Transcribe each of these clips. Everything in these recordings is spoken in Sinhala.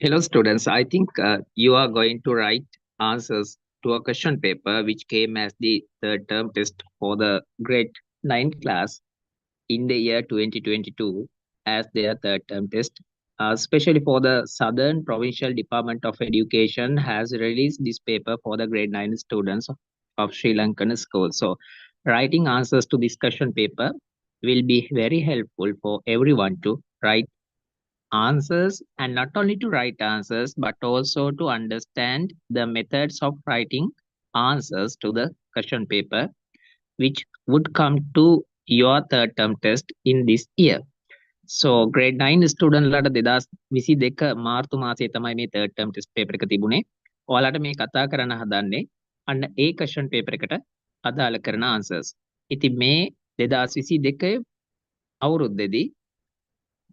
Hello, students. I think you are going to write answers to a question paper which came as the third term test for the grade 9 class in the year 2022 as their third term test. Especially for the Southern Provincial Department of Education has released this paper for the grade 9 students of Sri Lankan school. So writing answers to this question paper will be very helpful for everyone to write answers, and not only to write answers but also to understand the methods of writing answers to the question paper which would come to your third term test in this year. So grade 9 student ලට 2022 මාර්තු මාසයේ තමයි මේ third term test paper එක තිබුණේ. ඔයාලට මේ කතා කරන්න හදන්නේ අන්න ඒ question paper එකට අදාළ කරන answers. ඉතින් මේ 2022 අවුරුද්දේදී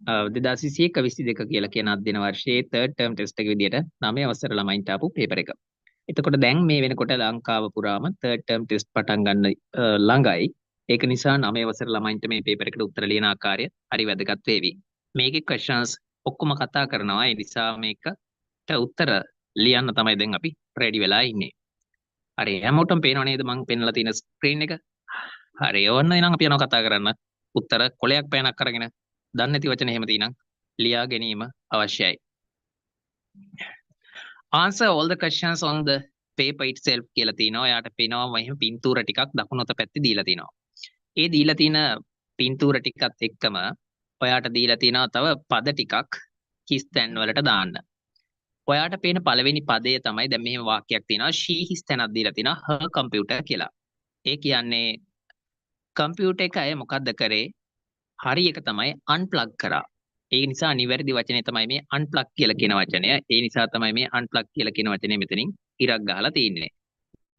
2021-22 කියලා කියන අධ්‍යයන වර්ෂයේ third term test එක විදියට 9 අවසර ළමයින්ට ආපු paper එක. එතකොට දැන් මේ වෙනකොට ලංකාව පුරාම third term test පටන් ගන්න ළඟයි. ඒක නිසා 9 අවසර ළමයින්ට මේ paper එකට උත්තර ලියන ආකාරය හරි වැදගත් වේවි. මේකේ questions ඔක්කොම කතා කරනවා. ඒ නිසා මේකට උත්තර ලියන්න තමයි දැන් අපි ready වෙලා ඉන්නේ. හරි හැමෝටම පේනව නේද මම පෙන්නලා තියෙන screen එක? හරි ඕන්න එහෙනම් අපි යනවා කතා කරන්න. උත්තර කොලයක් පෑනක් අරගෙන දන්නේ නැති වචන එහෙම තියෙනම් ලියා ගැනීම අවශ්‍යයි. Answer all the questions on the paper itself කියලා තියෙනවා. එයාට පේනවා මෙහෙම පින්තූර ටිකක් දකුණු අත පැත්තේ දීලා තිනවා. ඒ දීලා තියෙන පින්තූර ටිකත් එක්කම ඔයාට දීලා තියෙනවා තව පද ටිකක් හිස් තැන් වලට දාන්න. ඔයාට පේන පළවෙනි පදය තමයි දැන් මෙහෙම වාක්‍යයක් තියෙනවා. she හිස් තැනක් දීලා තිනවා her computer කියලා. ඒ කියන්නේ කම්පියුටර් එක අය මොකද්ද කරේ? හරි එක තමයි unplug කරා. ඒ නිසා නිවැරදි වචනේ තමයි මේ unplug කියලා කියන වචනය. ඒ නිසා තමයි මේ unplug කියලා කියන වචනේ මෙතනින් ඉරක් ගහලා තියෙන්නේ.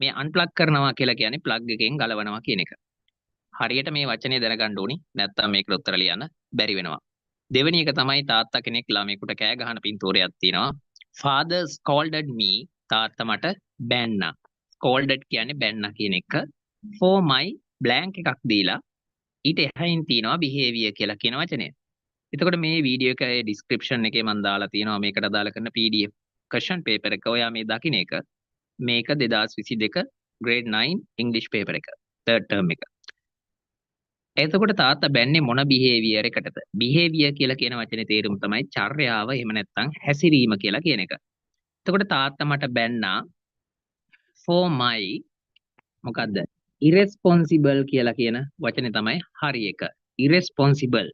මේ unplug කරනවා කියලා කියන්නේ plug එකෙන් ගලවනවා කියන එක. හරියට මේ වචනේ දැනගන්න ඕනි. නැත්නම් මේකට උත්තර ලියන්න බැරි වෙනවා. දෙවෙනි එක තමයි තාත්තා කෙනෙක් ළමයෙකුට කෑ ගහන පින්තූරයක් තියෙනවා. Father scolded me. තාත්තා මට බැන්නා. Scolded කියන්නේ බැන්නා කියන එක. For my blank එකක් දීලා ඊට එහයින් තියෙනවා behavior කියලා කියන වචනය. එතකොට මේ වීඩියෝ එකේ description එකේ මම දාලා තියෙනවා මේකට අදාළ කරන PDF question paper එක. ඔයා මේ දකින්න එක මේක 2022 grade 9 English paper එක third term එක. එතකොට තාත්තා බැන්නේ මොන behavior එකටද? behavior කියලා කියන වචනේ තේරුම තමයි චර්යාව එහෙම නැත්නම් හැසිරීම කියලා කියන එක. එතකොට තාත්තා මට බැන්නා for my මොකද්ද? irresponsible කියලා කියන වචනේ තමයි හරි එක. irresponsible.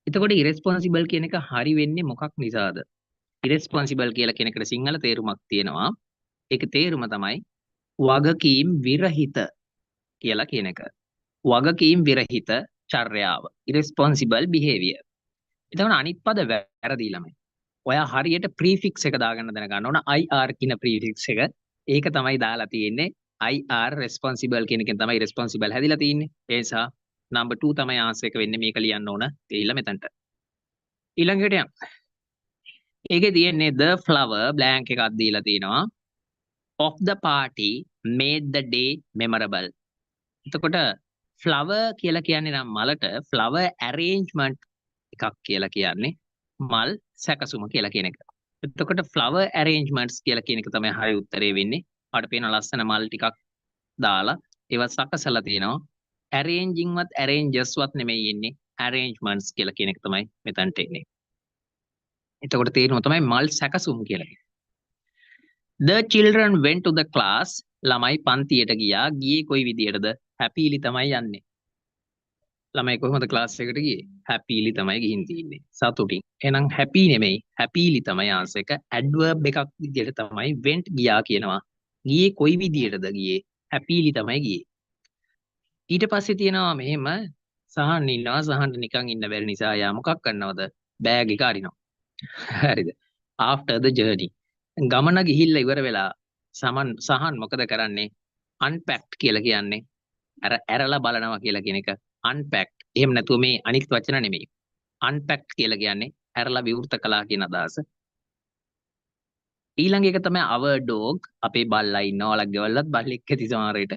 එතකොට irresponsible කියන එක හරි වෙන්නේ මොකක් නිසාද? irresponsible කියලා කියන එකට සිංහල තේරුමක් තියෙනවා. ඒකේ තේරුම තමයි වගකීම් විරහිත කියලා කියන එක. වගකීම් විරහිත චර්යාව. irresponsible behavior. එතකොට අනිත් පද වැරදි ළමයි. ඔයා හරියට prefix එක දාගන්න දැනගන්න ඕන IR කියන prefix එක. ඒක තමයි දාලා තියෙන්නේ. IR responsible කියන එකෙන් තමයි responsible හැදිලා තියෙන්නේ. ඒ නිසා number 2 තමයි answer එක වෙන්නේ. මේක ලියන්න ඕන. තේිලා මෙතනට. ඊළඟට යන්න. ඒකේ තියෙන්නේ the flower blank එකක් දීලා තිනවා. of the party made the day memorable. එතකොට flower කියලා කියන්නේ නම් මලට flower arrangement එකක් කියලා කියන්නේ මල් සැකසුම කියලා කියන එක. එතකොට flower arrangements කියලා කියන එක තමයි හරි උත්තරේ වෙන්නේ. අපිට පේන ලස්සන මල් ටිකක් දාලා ඒවත් සකසලා තිනවා. arranging වත් arranges වත් නෙමෙයි ඉන්නේ. arrangements කියලා කියන එක තමයි මෙතනට එන්නේ. එතකොට තේරුම තමයි මල් සැකසුම් කියලා. The children went to the class. ළමයි පන්තියට ගියා. ගියේ කොයි විදියටද? happily තමයි යන්නේ. ළමයි කොහොමද ක්ලාස් එකට ගියේ? happily තමයි ගිහින් තින්නේ. සතුටින්. එහෙනම් happy නෙමෙයි happily තමයි answer එක. adverb එකක් විදියට තමයි went ගියා කියනවා. ගියේ කොයි විදියටද ගියේ? happily තමයි ගියේ. ඊට පස්සේ තියෙනවා මෙහෙම සහන් ඉන්නවා. සහන්ට නිකන් ඉන්න බැරි නිසා යා මොකක් කරනවද? බෑග් එක අරිනවා. හරිද? after the journey. ගමන ගිහිල්ලා ඉවර වෙලා සහන් මොකද කරන්නේ? unpacked කියලා කියන්නේ අර ඇරලා බලනවා කියලා කියන එක unpacked. එහෙම නැතුව මේ අනිත් වචන නෙමෙයි. unpacked කියලා කියන්නේ ඇරලා විවෘත කළා කියන අදහස. ඊළඟ එක තමයි our dog. අපේ බල්ලා ඉන්නවා. ඔයාලා ගෙවල්ලත් බල්ලෙක් ඇති සමහරවිට.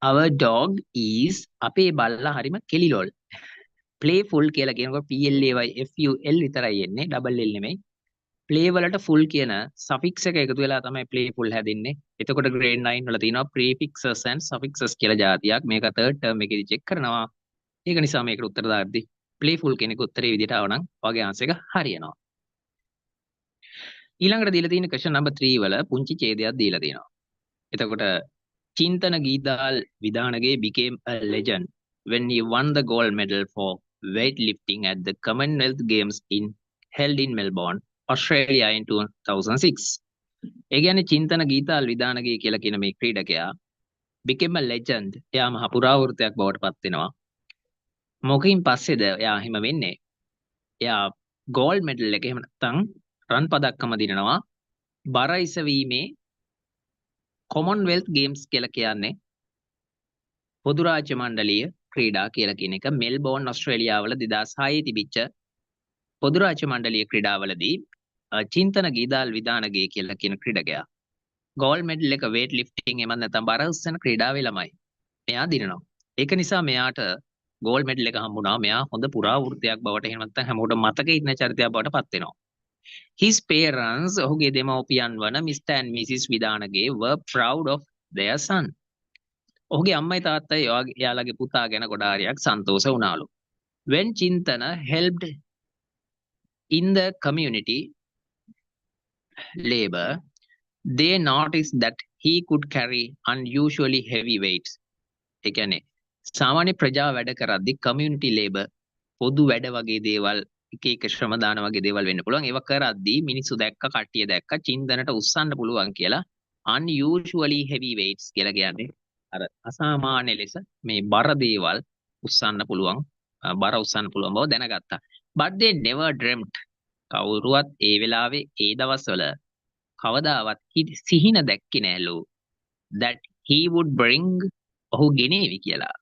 our dog is අපේ බල්ලා හරිම කෙලිලොල්. playful කියලා කියනකොට PLAY FUL විතරයි එන්නේ. double L නෙමෙයි. play වලට full කියන suffix එක එකතු වෙලා තමයි playful හැදෙන්නේ. එතකොට grade 9 වල තියෙනවා prefixes and suffixes කියලා જાතියක්. මේක third term එකේදී check කරනවා. ඒක නිසා මේකට උත්තර දාද්දි playful කියන එක උත්තරේ විදිහට ආවනම් ඔයගේ answer එක හරියනවා. ඊළඟට දීලා තියෙන question number 3 වල පුංචි ඡේදයක් දීලා තියෙනවා. එතකොට චින්තන ගීදාල් විදානගේ became a legend when he won the gold medal for weightlifting at the Commonwealth Games held in Melbourne, Australia in 2006. ඒ කියන්නේ චින්තන ගීතාල් විදානගේ කියලා කියන මේ ක්‍රීඩකයා became a legend. එයා මහ පුරාවෘතයක් බවට පත් වෙනවා. මොකකින් පස්සේද එයා හිම වෙන්නේ? එයා gold medal එක එහෙම නැත්නම් රන් පදක්කම දිනනවා බර ඉසවීමේ Commonwealth Games කියලා කියන්නේ පොදු රාජ්‍ය මණ්ඩලීය ක්‍රීඩා කියලා කියන එක මෙල්බෝර්න් ඕස්ට්‍රේලියාවල 2006 තිබිච්ච පොදු රාජ්‍ය මණ්ඩලීය ක්‍රීඩාවලදී චින්තන ගීදාල් විදානගේ කියලා කියන ක්‍රීඩකයා ගෝල්ඩ් මෙඩල් එක weight lifting එමත් නැත්නම් බර උස්සන ක්‍රීඩාවේ ළමයි. මෙයා දිනනවා. ඒක නිසා මෙයාට ගෝල්ඩ් මෙඩල් එක හම්බුණා. මෙයා හොඳ පුරාවෘත්තයක් බවට එහෙම නැත්නම් හැමෝටම මතකෙ ඉන්න චරිතයක් බවට පත් වෙනවා. His parents, ඔහුගේ දෙමව්පියන් වන Mr. and Mrs. විදානගේ were proud of their son. ඔහුගේ අම්මයි තාත්තයි එයාලගේ පුතා ගැන ගොඩාරියක් සන්තෝෂ වුණාලු. When Chintana helped in the community labor, they noticed that he could carry unusually heavy weights. ඒ කියන්නේ සාමාන්‍ය ප්‍රජා වැඩ කරද්දී community labor පොදු වැඩ වගේ දේවල් එක එක ශ්‍රම දාන වගේ දේවල් වෙන්න පුළුවන්. ඒව කරද්දී මිනිස්සු දැක්ක කට්ටිය දැක්ක චින්තනට උස්සන්න පුළුවන් කියලා unusually heavy weights කියලා කියන්නේ අර අසාමාන්‍ය ලෙස මේ බර දේවල් උස්සන්න පුළුවන් බර උස්සන්න පුළුවන් බව දැනගත්තා. But they never dreamt කවුරුවත් ඒ වෙලාවේ ඒ දවස්වල කවදාවත් සිහින දැක්කේ නෑලු that he would bring ඔහු ගෙනේවි කියලා.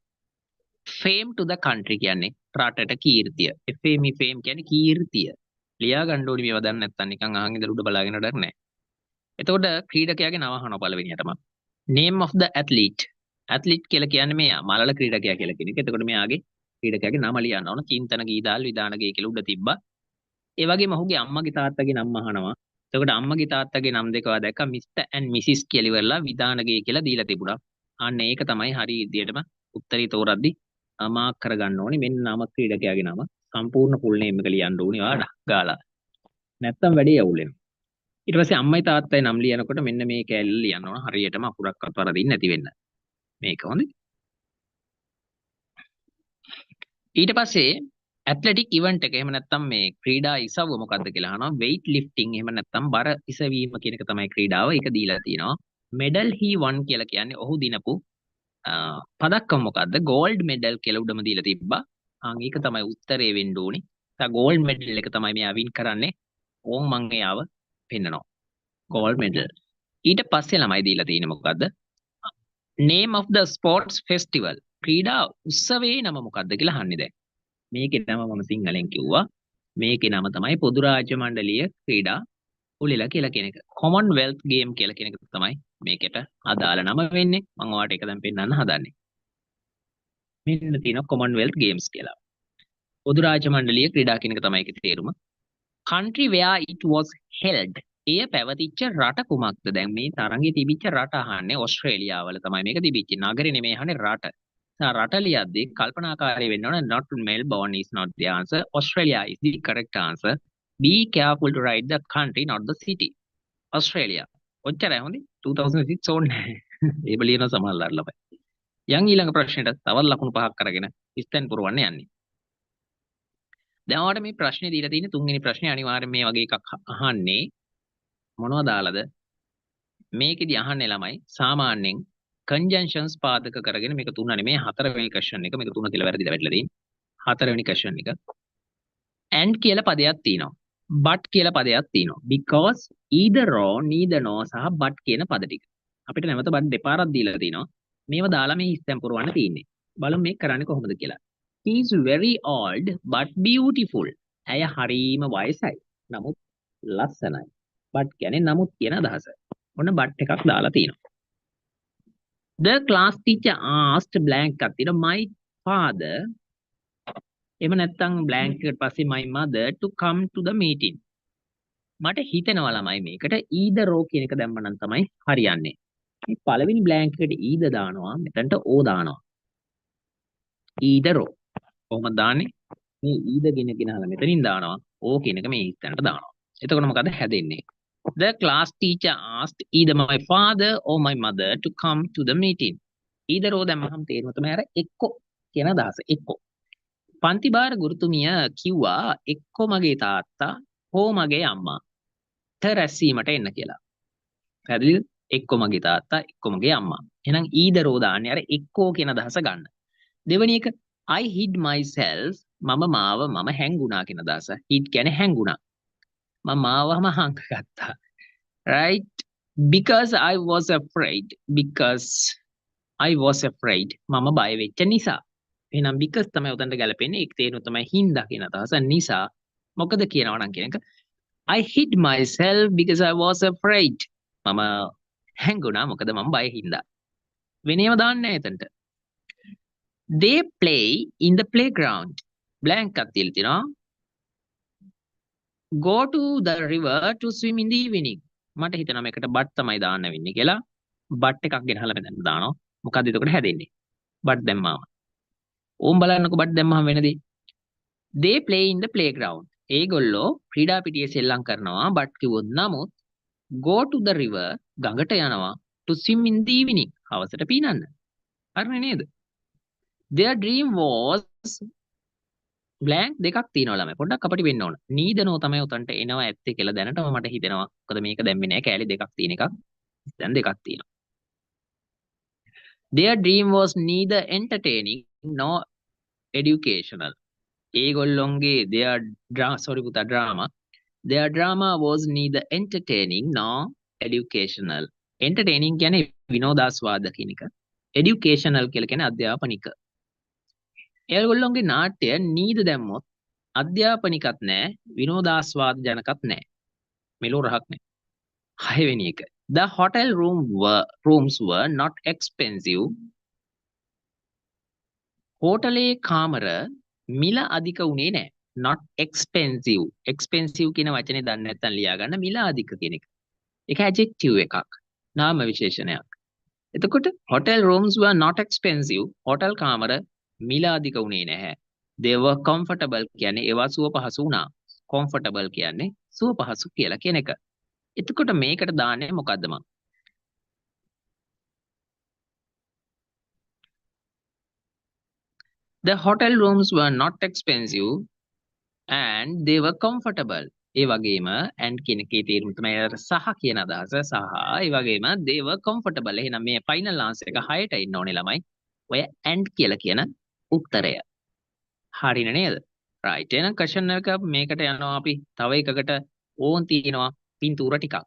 Fame to the country කියන්නේ රටට කීර්තිය. fame කියන්නේ කීර්තිය. ලියා ගන්න ඕනි මේවා දන්නේ නැත්නම් නිකන් අහන් ඉඳලා උඩ බලාගෙන වැඩක් නෑ. එතකොට ක්‍රීඩකයාගේ නම අහනවා පළවෙනියටම. Name of the athlete. athlete කියලා කියන්නේ මෙයා මලල ක්‍රීඩකයා කියලා කියන එක. එතකොට මෙයාගේ ක්‍රීඩකයාගේ නම ලියන්න ඕන. චින්තන ගීදාල් විදානගේ කියලා උඩ තිබ්බා. ඒ වගේම ඔහුගේ අම්මගේ තාත්තගේ නම අහනවා. එතකොට අම්මගේ තාත්තගේ නම් දෙක ඔයා දැක්කා Mr. and Mrs. කියලා ඉවරලා විදානගේ කියලා දීලා තිබුණා. අන්න ඒක තමයි හරි විදියටම උත්තරී තෝරද්දි මාක් කරගන්න ඕනේ. මෙන්න නම ක්‍රීඩකයාගේ නම සම්පූර්ණ ෆුල් නේම් එක ලියන්න ඕනේ ඔයාලා ගාලා. නැත්තම් වැඩේ අවුල් වෙනවා. ඊට පස්සේ අම්මයි තාත්තයි නම් ලියනකොට මෙන්න මේ කැලේ ලියන්න ඕන හරියටම අකුරක්වත් වරදින්න නැති වෙන්න. මේක හොඳයි. ඊට පස්සේ ඇත්ලටික් ඉවෙන්ට් එක එහෙම නැත්නම් මේ ක්‍රීඩා ඉසව්ව මොකද්ද කියලා අහනවා. weight lifting එහෙම නැත්නම් බර ඉසවීම කියන එක තමයි ක්‍රීඩාව. ඒක දීලා තියෙනවා. medal he won කියලා කියන්නේ ඔහු දිනපු පදක්කම මොකද්ද? gold medal කියලා උඩම දීලා තිබ්බා. ඒක තමයි උත්තරේ වෙන්න ඕනේ. gold medal එක තමයි මෙයා win කරන්නේ. ඕම් මං එයාව පෙන්නනවා. gold medal. ඊට පස්සේ ළමයි දීලා තියෙන්නේ මොකද්ද? name of the sports festival. ක්‍රීඩා උත්සවයේ නම මොකද්ද කියලා අහන්නේ දැන්. මේකේ නම මම සිංහලෙන් කිව්වා. මේකේ නම තමයි පොදු රාජ්‍ය මණ්ඩලීය ක්‍රීඩා උළෙල කියලා කියන එක. Commonwealth Game කියලා කියන එක තමයි මේකට අදාළ නම වෙන්නේ. මම ඔයාලට ඒක දැන් පෙන්නන්න හදන්නේ. මෙන්න තියෙනවා Commonwealth Games කියලා. පොදු රාජ්‍ය මණ්ඩලීය ක්‍රීඩා කියන එක තමයි ඒකේ තේරුම. Country where it was held. එය පැවතිච්ච රට කුමක්ද? දැන් මේ තරඟේ තිබිච්ච රට අහන්නේ ඕස්ට්‍රේලියාවල තමයි මේක තිබිච්චේ. නගරේ නෙමෙයි අහන්නේ රට. රට ලියද්දී කල්පනාකාරී වෙන්න ඕන. Not Melbourne is not the answer. Australia is the correct answer. Be careful to write the country, not the city. Australia. ඔච්චරයි හොඳයි. 2006 ඕනේ. ඒ බලියන සමහරවල් ළමයි. යන් ඊළඟ ප්‍රශ්නෙට තවත් ලකුණු පහක් අරගෙන ඉස්තෙන් පුරවන්න යන්නේ. දැන් ඔයාලට මේ ප්‍රශ්නේ දීලා තියෙන තුන්වෙනි ප්‍රශ්නේ අනිවාර්යෙන් මේ වගේ එකක් අහන්නේ. මොනවද දාලාද? මේකෙදි අහන්නේ ළමයි සාමාන්‍යයෙන් conjunctions පාදක කරගෙන මේක තුන නෙමෙයි හතරවෙනි question එක. මේක තුන කියලා වැරදිලා වැටලා තියෙන්නේ. හතරවෙනි question එක. and කියලා පදයක් තියෙනවා. but කියලා පදයක් තියෙනවා. because either or neither nor සහ but කියන පද ටික. අපිට නැවත but දෙපාරක් දීලා තිනවා. මේව දාලා මේ ඉස්තෙන් පුරවන්න තියෙන්නේ. බලමු මේක කරන්නේ කොහොමද කියලා. He is very old but beautiful. ඇය හරීම වයසයි. නමුත් ලස්සනයි. but කියන්නේ නමුත් කියන අදහස. ඔන්න but එකක් දාලා තිනවා. The class teacher asked blank එකක් තියෙනවා. My father එහෙම නැත්නම් blank එකට පස්සේ my mother to come to the meeting. මට හිතෙනවා ළමයි මේකට either or කියන එක දැම්මනම් තමයි හරියන්නේ. මේ පළවෙනි blank එකට either දානවා මෙතනට o දානවා. either or. කොහොමද දාන්නේ? මේ either කියන ගෙනහලා මෙතනින් දානවා. o කියන එක මේ තැනට දානවා. එතකොට මොකද හැදෙන්නේ? The class teacher asked either my father or my mother to come to the meeting. either or දැම්මහම තේරුම තමයි අර එක්කෝ කියන අදහස. එක්කෝ. පන්ති භාර ගුරුතුමිය කිව්වා එක්කෝ මගේ තාත්තා හෝ මගේ අම්මා රැස්වීමට එන්න කියලා. පැහැදිලිද? එක්කෝ මගේ තාත්තා එක්කෝ මගේ අම්මා. එහෙනම් either or දාන්නේ අර එක්කෝ කියන අදහස ගන්න. දෙවෙනි එක I hid myself මම හැංගුණා කියන අදහස. hid කියන්නේ හැංගුණා. මම මාවම හංගගත්තා. right? because I was afraid මම බය වෙච්ච නිසා. එහෙනම් because තමයි උතන්ට ගැලපෙන්නේ. ඒක තේරුම තමයි හින්දා කියන අදහස. නිසා මොකද කියනවා නම් කියන එක I hid myself because I was afraid. මම හැංගුණා මොකද මම බය හින්දා. වෙනේම දාන්නේ නැහැ එතනට. They play in the playground. blank එකක් තියලා තිනවා. Go to the river to swim in the evening. මට හිතෙනවා මේකට but තමයි දාන්න වෙන්නේ කියලා. but එකක් ගෙනහලා මෙතන දානවා. මොකද්ද එතකොට හැදෙන්නේ? but දැම්මාම. ඕම් බලන්නකෝ but දැම්මම වෙන දේ. They play in the playground. ඒගොල්ලෝ ක්‍රීඩා පිටියේ සෙල්ලම් කරනවා but කිව්වොත් නමුත් go to the river ගඟට යනවා to swim in the evening. හවසට පීනන්න. හරිනේ නේද? Their dream was blank දෙකක් තියෙනවා ළමයි. පොඩ්ඩක් අපිට වෙන්න ඕන. neither no තමයි උතන්ට එනවා ඇත්තේ කියලා දැනටම මට හිතෙනවා. මොකද මේක දැම්මේ නැහැ. කෑලි දෙකක් තියෙන එකක්. දැන් දෙකක් තියෙනවා. Their dream was neither entertaining nor educational. ඒගොල්ලොන්ගේ their drama was neither entertaining nor educational. entertaining කියන්නේ විනෝදාස්වාද කියන එක. educational කියලා කියන්නේ අධ්‍යාපනික. ඒගොල්ලොන්ගේ නාට්‍ය නීද දැම්මොත් අධ්‍යාපනිකත් නැහැ විනෝදාස්වාද ජනකත් නැහැ. මෙලෝ රහක් නැහැ. හයවෙනි එක. The hotel rooms were not expensive. හෝටලේ කාමර මිල අධික උනේ නැහැ. not expensive. expensive කියන වචනේ දන්නේ නැත්නම් ලියා ගන්න මිල අධික කියන එක. ඒක adjective එකක්. නාම විශේෂණයක්. එතකොට hotel rooms were not expensive. Hotel කාමර මිල අධික උනේ නැහැ. They were comfortable කියන්නේ ඒවා සුව පහසු වුණා. comfortable කියන්නේ සුව පහසු කියලා කියන එක. එතකොට මේකට දාන්නේ මොකද්ද මං? The hotel rooms were not expensive and they were comfortable. ඒ වගේම and කියන එකේ තේරුම තමයි සහ කියන අදහස සහ ඒ වගේම they were comfortable. එහෙනම් මේ final answer එක 6ට ඉන්න ඕනේ ළමයි. ඔය and කියලා කියන උත්තරය. හරිනේ නේද? right. එහෙනම් question එක මේකට යනවා අපි තව එකකට ඕන් තියෙනවා පින්තූර ටිකක්.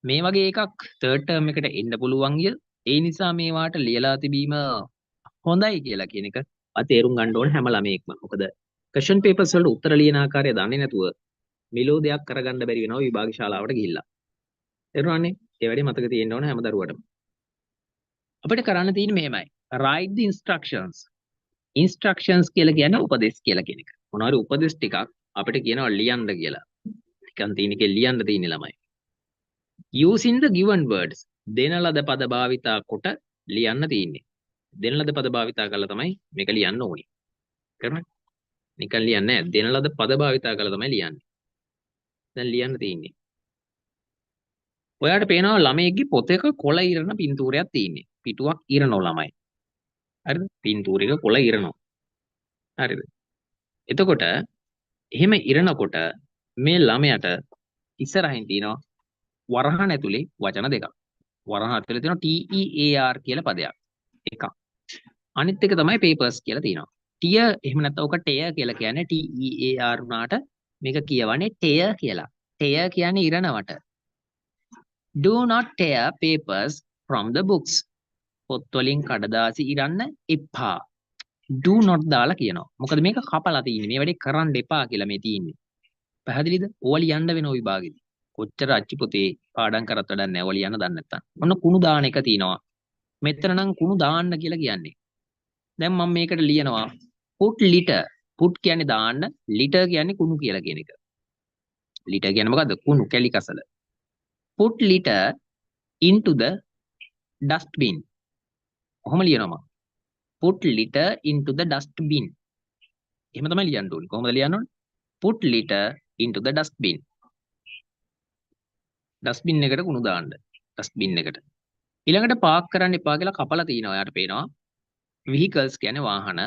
මේ වගේ එකක් third term එකට එන්න පුළුවන් ය. ඒ නිසා මේවාට ලියලා තිබීම හොඳයි කියලා කියන එක තේරුම් ගන්න ඕන හැම ළමයෙක්ම. මොකද question papers වලට උත්තර ලියන ආකාරය දන්නේ නැතුව මිලෝ දෙයක් කරගන්න බැරි වෙනවා විභාග ශාලාවට ගිහිල්ලා. තේරුණානේ? ඒ වැඩේ මතක තියෙන්න ඕන හැම දරුවටම. අපිට කරන්න තියෙන්නේ මෙහෙමයි. write the instructions. instructions කියලා කියන්නේ උපදෙස් කියලා කියන එක. මොනවාරි උපදෙස් ටිකක් අපිට කියනවා ලියන්න කියලා. නිකන් තියෙන එකේ ලියන්න තියෙන්නේ ළමයි. using the given words. දෙන ලද පද භාවිතා කොට ලියන්න තියෙන්නේ. දෙන ලද පද භාවිතා කරලා තමයි මේක ලියන්න ඕනේ. කරන්නේ? නිකන් ලියන්නේ නැහැ. දෙන ලද පද භාවිතා කරලා තමයි ලියන්නේ. දැන් ලියන්න තියෙන්නේ. ඔයාලට පේනවා ළමයෙක්ගේ පොතේක කොළ ඉරන පින්තූරයක් තියෙන්නේ. පිටුවක් ඉරනෝ ළමයි. හරිද? පින්තූරයක කොළ ඉරනෝ. හරිද? එතකොට එහෙම ඉරනකොට මේ ළමයාට ඉස්සරහින් තියෙනවා වරහන් ඇතුලේ වචන දෙකක්. වරහන් ඇතුලේ තියෙනවා TEAR කියලා පදයක්. එකක්. අනිත් එක තමයි papers කියලා තියෙනවා. tear එහෙම නැත්නම් ඔක tear කියලා කියන්නේ TEAR උනාට මේක කියවන්නේ tear කියලා. tear කියන්නේ ඉරනවට. Do not tear papers from the books. පොත් වලින් කඩදාසි ඉරන්න එපා. Do not දාලා කියනවා. මොකද මේක කපලා තියෙන්නේ. මේ වැඩේ කරන්න එපා කියලා මේ තියෙන්නේ. පැහැදිලිද? ඕවා ලියන්න වෙන ওই විභාගෙදි. කොච්චර අච්චි පොතේ පාඩම් කරත් වැඩක් නැහැ. ඕවා ලියන්න දන්නේ නැත්තම්. ඔන්න කුණු දාන එක තියෙනවා. මෙතන නම් කුණු දාන්න කියලා කියන්නේ. දැන් මම මේකට ලියනවා put litter. put කියන්නේ දාන්න, litter කියන්නේ කුණු කියලා කියන එක. litter කියන්නේ මොකද්ද? කුණු කැලි කසල. Put litter into the dustbin. කොහොම ලියනවා? Put litter into the dustbin. එහෙම තමයි ලියන්න ඕනේ. කොහොමද ලියන්න ඕනේ? Put litter into the dustbin. dustbin එකට කුණු දාන්න. dustbin එකට. ඊළඟට පාක් කරන්න එපා කියලා කපලා තිනවා. ඔයාලට පේනවා. vehicles කියන්නේ වාහන.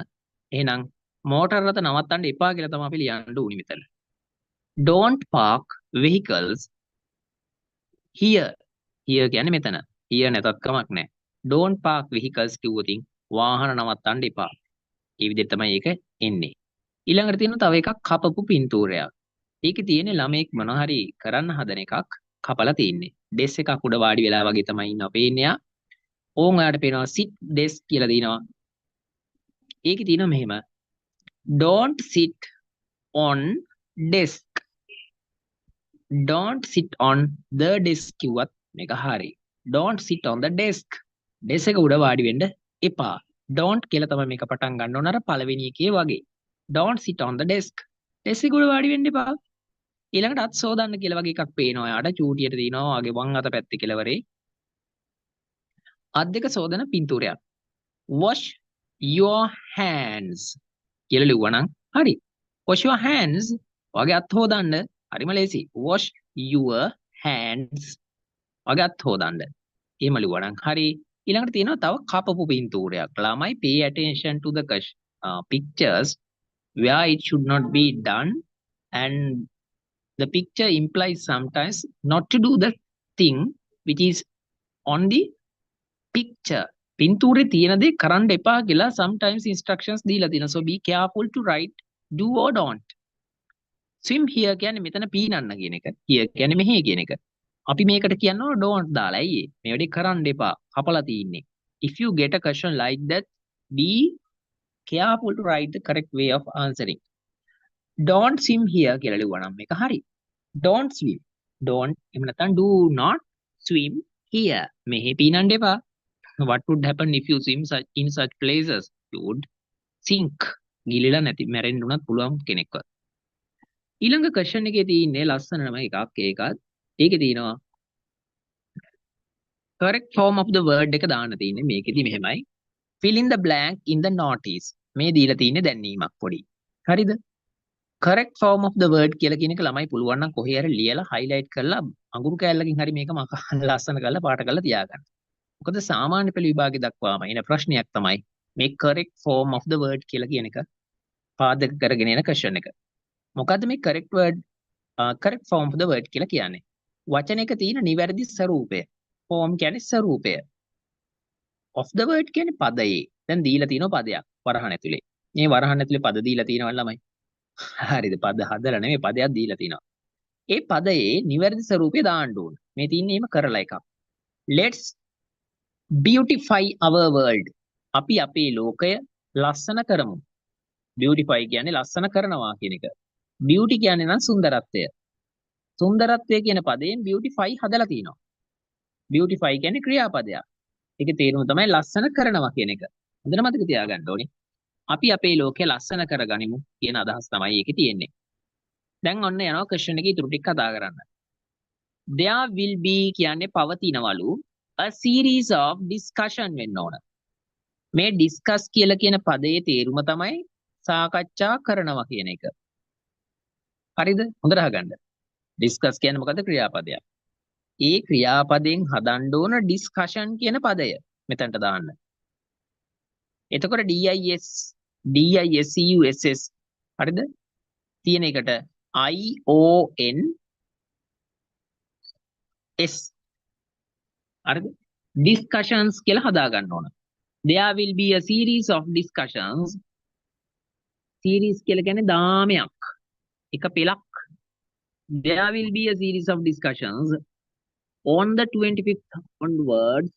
එහෙනම් මෝටර රථ නවත්තන්න එපා කියලා තමයි අපි ලියන්න ඕනි මෙතන. Don't park vehicles here. Here කියන්නේ මෙතන. Here නැතත් කමක් නැහැ. Don't park vehicles කිව්වොතින් වාහන නවත්තන්න එපා. ඒ විදිහට තමයි ඒක එන්නේ. ඊළඟට තියෙනවා තව එකක් කපපු පින්තූරයක්. ඒකේ තියෙන්නේ ළමෙක් මොන හරි කරන්න හදන එකක් කපලා තින්නේ. ඩෙස් එකක් උඩ වාඩි වෙලා වගේ තමයි ඉන්නවා පේන්නේ යා. ඕන් ඔයාලට පේනවා sit desk කියලා දිනවා. ඒකේ තියෙනවා මෙහෙම. Don't sit on desk. Don't sit on the desk කිව්වත් මේක හරි. Don't sit on the desk. desk එක උඩ වාඩි වෙන්න එපා. Don't කියලා තමයි මේක පටන් ගන්න ඕන අර පළවෙනි එකේ වගේ. Don't sit on the desk. desk එක උඩ වාඩි වෙන්න එපා. ඊළඟට අත් සෝදන්න කියලා වගේ එකක් පේනවා. එයාට චූටියට දිනවා වගේ වම් අත පැත්තේ කෙලවරේ. අත් දෙක සෝදන පින්තූරයක්. Wash your hands කියලා ලිව්වනම් හරි. Wash your hands වගේ අත් හොදන්න හරිම ලේසි. Wash your hands වගේ අත් හොදන්න. එහෙම ලිව්වනම් හරි. ඊළඟට තියෙනවා තව කපපු පින්තූරයක්. ළමයි pay attention to the pictures where it should not be done, and the picture implies sometimes not to do the thing which is on the picture. පින්තූරේ තියෙන දේ කරන්න එපා කියලා sometimes instructions දීලා තියෙනවා. So be careful to write do or don't. Swim here කියන්නේ මෙතන පීනන්න කියන එක. Here කියන්නේ මෙහෙ කියන එක. අපි මේකට කියනවා don't දාලා. අයියේ මේ වැඩේ කරන්න එපා. කපලා තින්නේ. If you get a question like that, be careful to write the correct way of answering. Don't swim here කියලා ලිව්වනම් මේක හරි. Don't swim. Don't එහෙම නැත්නම් do not swim here. මෙහෙ පීනන්න එපා. What would happen if you swim in such places? You would sink. ගිලිලා නැති මැරෙන්න උනත් පුළුවන් කෙනෙක්ව. ඊළඟ question එකේ තියෙන්නේ ලස්සනම එකක් ඒකත්. ඒකේ තියෙනවා correct form of the word එක දාන්න තියෙන්නේ. මේකෙදි මෙහෙමයි. Fill in the blank in the notice. මේ දීලා තියෙන්නේ දැනීමක් පොඩි. හරිද? correct form of the word කියලා කියන එක ළමයි පුළුවන් නම් කොහේ හරි ලියලා highlight කරලා අඟුරු කෑල්ලකින් හරි මේක ලස්සන කරලා පාට කරලා තියාගන්න. මොකද සාමාන්‍ය පෙළ විභාගේ දක්වාම එන ප්‍රශ්නයක් තමයි මේ correct form of the word කියලා කියන එක පාදක කරගෙන එන question එක. මොකද්ද මේ correct form of the word කියලා කියන්නේ? වචනයක තියෙන නිවැරදි ස්වරූපය. form කියන්නේ ස්වරූපය. of the word කියන්නේ පදයේ. දැන් දීලා තියෙනවා පදයක් වරහන් ඇතුලේ. මේ වරහන් ඇතුලේ පද දීලා තියෙනවා ළමයි. හරිද? පද හදලා නෙමෙයි පදයක් දීලා තියෙනවා. ඒ පදයේ නිවැරදි ස්වරූපය දාන්න ඕන. මේ තින්නේ එහෙම කරලා එකක්. Let's beautify our world. අපි අපේ ලෝකය ලස්සන කරමු. beautify කියන්නේ ලස්සන කරනවා කියන එක. beauty කියන්නේ නම් සුන්දරත්වය. සුන්දරත්වය කියන පදයෙන් beautify හදලා තිනවා. beautify කියන්නේ ක්‍රියාපදයක්. ඒකේ තේරුම තමයි ලස්සන කරනවා කියන එක. හොඳට මතක තියාගන්න ඕනේ. අපි අපේ ලෝකය ලස්සන කරගනිමු කියන අදහස් තමයි ඒකේ තියෙන්නේ. දැන් ඔන්න යනවා question එකේ ඉතුරු ටික කතා කරන්න. There will be කියන්නේ පවතිනවලු a series of discussion වෙන්න ඕන. මේ discuss කියලා කියන පදයේ තේරුම තමයි සාකච්ඡා කරනවා කියන එක. හරිද? හොඳට අහගන්න. discuss කියන්නේ මොකද්ද? ක්‍රියාපදයක්. ඒ ක්‍රියාපදයෙන් හදන්න ඕන discussion කියන පදය මෙතනට දාන්න. එතකොට DISCUSS හරිද? තියෙන එකට IONS හරිද? discussions කියලා හදා ගන්න ඕන. There will be a series of discussions. series කියලා කියන්නේ දාමයක්. එක පෙළක්. There will be a series of discussions on the 25th onwards.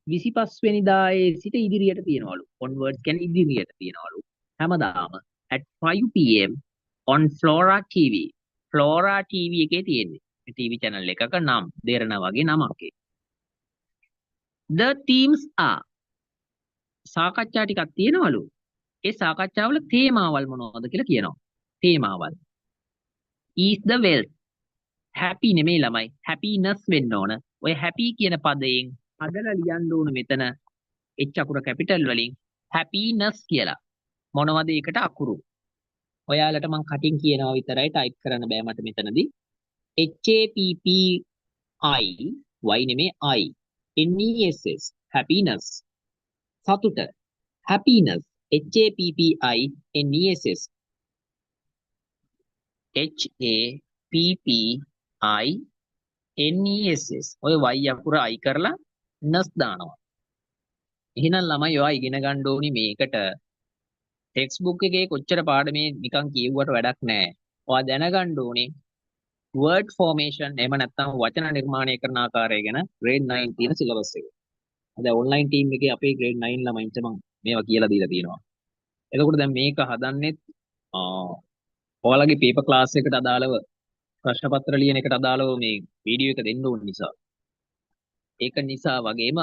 25 වෙනිදායේ සිට ඉදිරියට තියනවලු. onwards කියන්නේ ඉදිරියට තියනවලු. හැමදාම at 5 pm on Flora TV. Flora TV එකේ තියෙන්නේ. මේ TV channel එකක නම් දෙරණ වගේ නමක් ඒ. The themes are සාකච්ඡා ටිකක් තියෙනවලු. ඒ සාකච්ඡාවල තේමාවල් මොනවද කියලා කියනවා. තේමාවල්. is the wealth. happy නෙමෙයි ළමයි. happiness වෙන්න ඕන. ඔය happy කියන පදයෙන් හදලා ලියන්න ඕන මෙතන H අකුර capital වලින් happiness කියලා. මොනවද ඒකට අකුරු? ඔයාලට මම කටින් කියනවා විතරයි ටයිප් කරන්න බෑ මට මෙතනදී. HAPPI Y නෙමෙයි I. NESS happiness. සතුට happiness HAPPI NESS HAPPI NESS ඔය Y අකුර I කරලා නස් දානවා. එහෙනම් ළමයි ඔයා ඉගෙන ගන්න ඕනි මේකට ටෙක්ස්ට් බුක් එකේ කොච්චර පාඩමේ නිකන් කියුවට වැඩක් නැහැ. ඔයා දැනගන්න ඕනේ word formation එහෙම නැත්නම් වචන නිර්මාණය කරන ආකාරය ගැන grade 9 තියෙන syllabus එක. දැන් online team එකේ අපේ grade 9 ළමයින්ට මම මේවා කියලා දීලා තියෙනවා. එතකොට දැන් මේක හදන්නෙත් ඔයාලගේ paper class එකට අදාළව ප්‍රශ්න පත්‍ර ලියන එකට අදාළව මේ වීඩියෝ එක දෙන්න ඕන නිසා. ඒක නිසා වගේම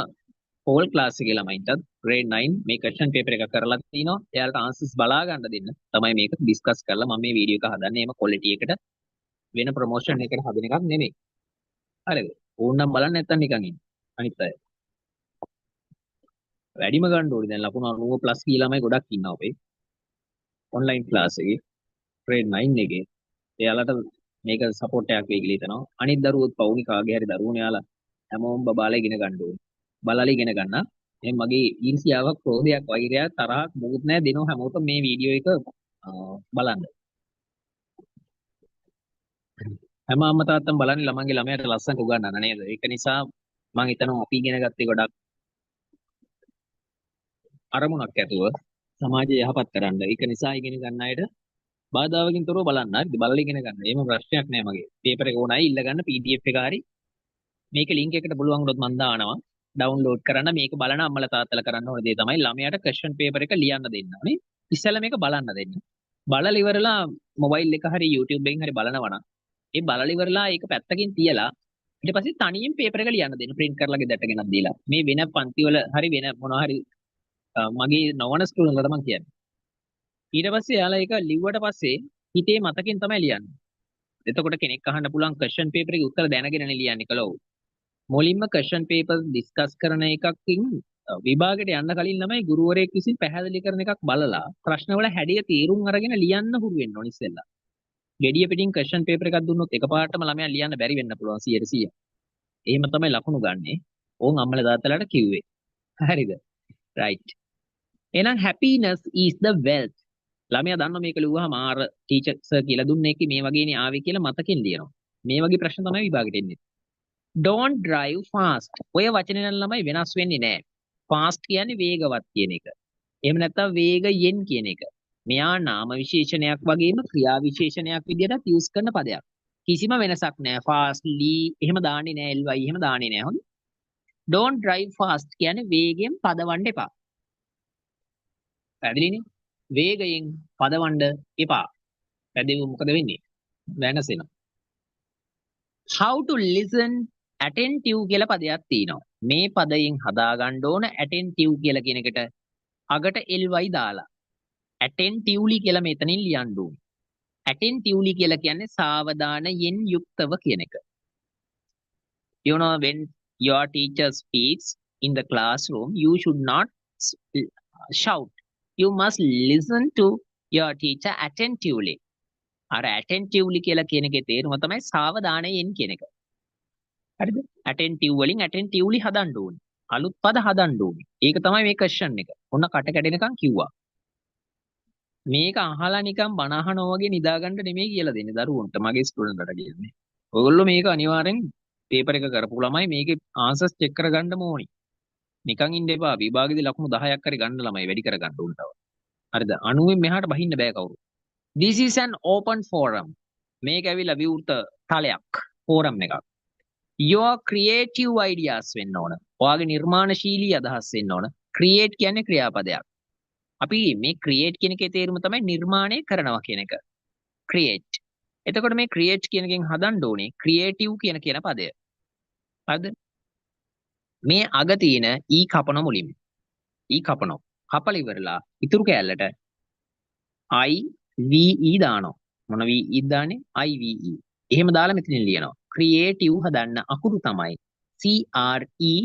whole class එකේ ළමයින්ටත් grade 9 මේ question paper එක කරලා තිනවා. එයාලට answers බලා ගන්න දෙන්න. තමයි මේක discuss කරලා මම මේ වීඩියෝ එක හදන්නේ. එම quality එකට වෙන promotion එකකට හදන එකක් නෙමෙයි. හරිද? ඕනනම් බලන්න නැත්තම් නිකන් ඉන්න. අනිත් අය. වැඩිම ගන්න ඕනේ. දැන් ලකුණු 90 plus කී ළමයි ගොඩක් ඉන්නවා අපේ. online class එකේ grade 9 එකේ. එයාලට මේක support එකක් වෙයි කියලා හිතනවා. අනිත් දරුවෝත් පවුනි කාගේ හරි දරුවෝනේ යාලා හැමෝම බබාලා ඉගෙන ගන්න ඕනේ. බලලා ඉගෙන ගන්න. එහෙනම් මගේ ඊර්ෂ්‍යාවක්, ක්‍රෝධයක්, වෛරයක්, තරහක් මොකුත් නැහැ දෙනව හැමෝටම මේ වීඩියෝ එක බලන්න. හැම අම්මා තාත්තම බලන්නේ ළමන්ගේ ළමයාට ලස්සනට උගන්වන්න නේද? ඒක නිසා මම හිතනවා අපි ඉගෙන ගත්තේ ගොඩක් අරමුණක් ඇතුව සමාජය යහපත් කරන්න. ඒක නිසා ඉගෙන ගන්න අයට බාධාවකින් තොරව බලන්න. හරිද? බලලා ඉගෙන ගන්න. එහෙම ප්‍රශ්නයක් නෑ මගේ. පේපර් එක ඕනයි ඉල්ල ගන්න PDF එක හරි. මේක link එකට පුළුවන් වුණොත් මම දානවා. download කරන්න මේක බලන අම්මලා තාත්තලා කරන්න ඕන දේ තමයි ළමයාට question paper එක ලියන්න දෙන්න ඕනේ. ඉස්සෙල්ලා මේක බලන්න දෙන්න. බලලා ඉවරලා mobile එක හරි YouTube එකෙන් හරි බලනවා නම් ඒ බලලා ඉවරලා ඒක පැත්තකින් තියලා ඊට පස්සේ තනියෙන් paper එක ලියන්න දෙන්න print කරලා ගෙදරට ගෙනත් දීලා. මේ වෙන පන්ති වල හරි වෙන මොනවා හරි මගේ නොවන ස්ටුඩන්ට් ලා තමයි කියන්නේ. ඊට පස්සේ යාලා ඒක ලිව්වට පස්සේ හිතේ මතකෙන් තමයි ලියන්නේ. එතකොට කෙනෙක් අහන්න පුළුවන් question paper එකේ උත්තර දැනගෙනනේ ලියන්නේ කලෝ. මුලින්ම question paper discuss කරන එකකින් විභාගයට යන්න කලින් ළමයි ගුරුවරයෙක් විසින් පැහැදිලි කරන එකක් බලලා ප්‍රශ්නවල හැඩය තීරුම් අරගෙන ලියන්න හුරු වෙන්න ඕනි ඉස්සෙල්ලා. gediya පිටින් question paper එකක් දුන්නොත් එකපාරටම ළමයා ලියන්න බැරි වෙන්න පුළුවන් 100%. එහෙම තමයි ලකුණු ගන්නෙ. ඕන් අම්මලා තාත්තලාට කිව්වේ. හරිද? right. එහෙනම් happiness is the wealth. ළමයා දන්නවා මේක ලිව්වහම ආර ටීචර් සර් කියලා දුන්නේ ඒකේ මේ වගේනේ ආවේ කියලා මතකෙන් ලියනවා. මේ වගේ ප්‍රශ්න තමයි විභාගෙට එන්නේ. don't drive fast. ඔය වචනේ නම් ළමයි වෙනස් වෙන්නේ නැහැ. fast කියන්නේ වේගවත් කියන එක. එහෙම නැත්නම් වේගයෙන් කියන එක. මෙයා නාම විශේෂණයක් වගේම ක්‍රියා විශේෂණයක් විදිහට යූස් කරන පදයක්. කිසිම වෙනසක් නැහැ. fastly එහෙම දාන්නේ නැහැ. ly එහෙම දාන්නේ නැහැ. හොඳ. don't drive fast කියන්නේ වේගයෙන් පදවන්න එපා. පැහැදිලිනේ? වේගයෙන් පදවන්න එපා. පැදෙවු මොකද වෙන්නේ? වෙනසෙනවා. how to listen attentive කියලා පදයක් තියෙනවා. මේ පදයෙන් හදා ගන්න ඕන attentive කියලා කියන එකට අගට ly දාලා attentively කියලා මෙතනින් ලියන්න ඕනේ. attentively කියලා කියන්නේ සාවධානයෙන් යුක්තව කියන එක. You know when your teacher speaks in the classroom you should not shout. You must listen to your teacher attentively. අර attentively කියලා කියන එකේ තේරුම තමයි සාවධානයෙන් කියන එක. හරිද? attentive වලින් attentively හදන්න ඕනේ. අලුත් පද හදන්න ඕනේ. ඒක තමයි මේ question එක. ඔන්න කට කැඩෙනකන් කිව්වා. මේක අහලා නිකන් බණ අහනවා වගේ නිදාගන්න නෙමෙයි කියලා දෙන්නේ දරුවන්ට. මගේ ස්ටුඩන්ට්ලට කියන්නේ. ඔයගොල්ලෝ මේක අනිවාර්යෙන් පේපර් එක කරපු ළමයි මේකේ ආන්සර්ස් චෙක් කරගන්න ඕනි. නිකන් ඉන්න එපා. විභාගෙදී ලකුණු 10ක් හරි ගන්න ළමයි වැඩි කරගන්න ඕන තව. හරිද? 90න් මෙහාට බහින්න බෑ කවුරු. This is an open forum. මේක ඇවිල්ලා විවෘත තලයක්. ෆෝරම් එකක්. Your creative ideas වෙන්න ඕන. ඔයාගේ නිර්මාණශීලී අදහස් වෙන්න ඕන. create කියන්නේ ක්‍රියාපදයක්. අපි මේ create කියන එකේ තේරුම තමයි නිර්මාණය කරනවා කියන එක. create. එතකොට මේ create කියන එකෙන් හදන්න ඕනේ creative කියන පදය. හරිද? මේ අග තියෙන e කපන මුලින්ම. e කපනවා. කපල ඉවරලා ඉතුරු කෑල්ලට I V E දානවා. මොන VE දාන්නේ IVE. එහෙම දාලා මෙතනින් ලියනවා. ක්‍රියේටිව් හදන්න අකුරු තමයි CREATIVE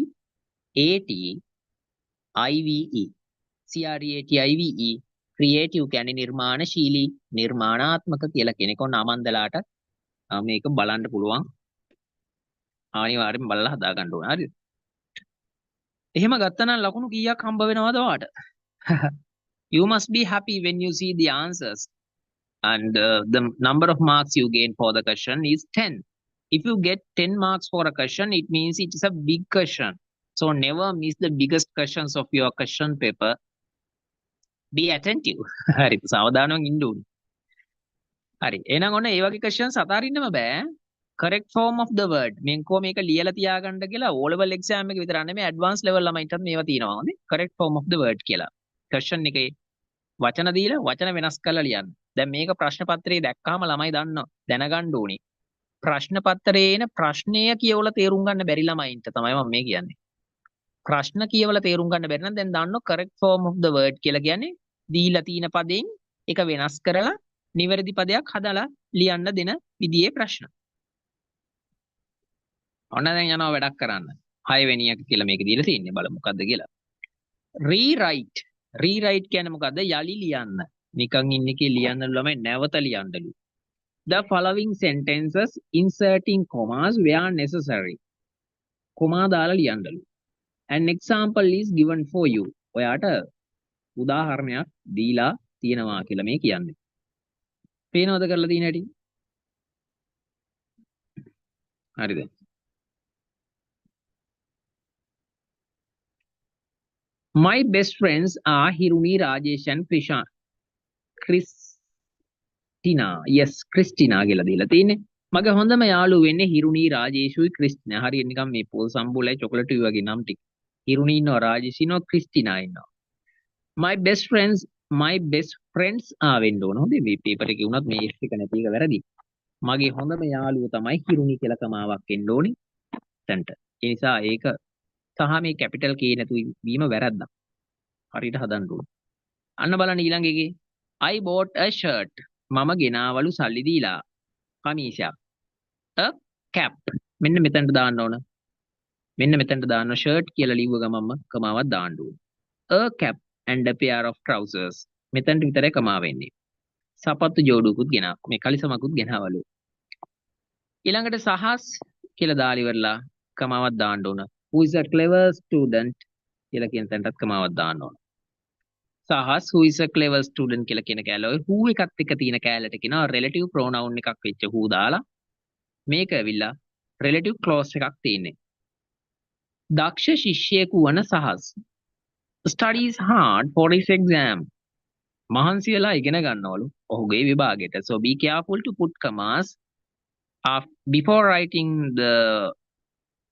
ක්‍රියේටිව් කියන්නේ නිර්මාණශීලී නිර්මාණාත්මක කියලා කෙනෙක්. ඔන්න අමන්දලාට මේක බලන්න පුළුවන්. අනිවාර්යෙන් බලලා හදා ගන්න ඕන. හරිද? එහෙම ගත්තනම් ලකුණු කීයක් හම්බ වෙනවද ඔයාට? You must be happy when you see the answers. And the number of marks you gain for the question is 10. If you get 10 marks for a question, it means it is a big question. So never miss the biggest questions of your question paper. Be attentive. හරි සාවධානව ඉන්න ඕනේ. හරි එහෙනම් ඔන්න ඒ වගේ questions අතාරින්නම බෑ. correct form of the word මෙන් කො මේක ලියලා තියාගන්න කියලා O level exam එක විතර නෙමෙයි advanced level ළමයින්ටත් මේවා තියෙනවා හොඳේ. correct form of the word කියලා. question එකේ වචන දීලා වචන වෙනස් කරලා ලියන්න. දැන් මේක ප්‍රශ්න පත්‍රයේ දැක්කම ළමයි දැනගන්න ඕනේ. ප්‍රශ්න පත්‍රයේ එන ප්‍රශ්නය කියවලා තේරුම් ගන්න බැරි ළමයින්ට තමයි මම මේ කියන්නේ. ප්‍රශ්න කියවලා තේරුම් ගන්න බැරි නම් දැන් දාන්න correct form of the word කියලා කියන්නේ දීලා තියෙන පදයෙන් එක වෙනස් කරලා නිවැරදි පදයක් හදලා ලියන්න දෙන විදිහේ ප්‍රශ්න. ඔන්න දැන් යනවා වැඩක් කරන්න. 6 වෙනි එක කියලා මේක දීලා තියෙන්නේ බලමු මොකද්ද කියලා. rewrite කියන්නේ මොකද්ද? යලි ලියන්න. නිකන් ඉන්න එකේ ලියන්න ළමයි නැවත ලියන්නලු. The following sentences inserting commas where necessary. comma දාලා ලියන්නලු. An example is given for you. ඔයාට උදාහරණයක් දීලා තියෙනවා කියලා මේ කියන්නේ. පේනවද කරලා තියෙන හැටි? හරිද? My best friends are Hiruni, Rajesh and Christina. Yes, Christina කියලා දීලා තියෙන්නේ. මගේ හොඳම යාළුවෝ වෙන්නේ හිරුනි, රාජේෂුයි, ක්‍රිස්ටිනා. හරියට නිකන් මේ පොල් සම්බුලයි චොකලට් වගේ නම් ටික. හිරුනි ඉන්නවා, රාජේෂ් ඉන්නවා, ක්‍රිස්ටිනා ඉන්නවා. my best friends වෙන්න ඕන. හොඳේ මේ පේපර් එකේ වුණත් මේ S එක නැති එක වැරදි. මගේ හොඳම යාළුවෝ තමයි හිරුනි කියලා කමාවක් එන්න ඕනේ. එතනට. ඒ නිසා ඒක සහ මේ කැපිටල් K නැතු වීම වැරද්දක්. හරියට හදන්න ඕනේ. අන්න බලන්න ඊළඟ එකේ I bought a shirt. මම ගෙනාවලු සල්ලි දීලා කමීසයක්. a cap. මෙන්න මෙතනට දාන්න ඕන. මෙන්න මෙතනට දාන්න shirt කියලා ලිව්ව ගමන්ම කමාවක් දාන්න ඕන. a cap and a pair of trousers. මෙතනට විතරයි කමාව වෙන්නේ. සපත්තු ජෝඩුවකුත් ගෙනාවා. මේ කලිසමකුත් ගෙනාවලු. ඊළඟට සහස් කියලා දාලා ඉවරලා කමාවක් දාන්න ඕන. who is a clever student කියලා කියන තැනටත් කමාවක් දාන්න ඕන. සහස් who is a clever student කියලා කියන කැලේ who එකත් එක්ක තියෙන කැලේට කියනවා relative pronoun එකක් වෙච්ච who දාලා මේක ඇවිල්ලා relative clause එකක් තියෙන්නේ. දක්ෂ ශිෂ්‍යයෙකු වන සහස් studies hard for his exam. මහන්සි වෙලා ඉගෙන ගන්නවලු ඔහුගේ විභාගෙට. So be careful to put commas before writing the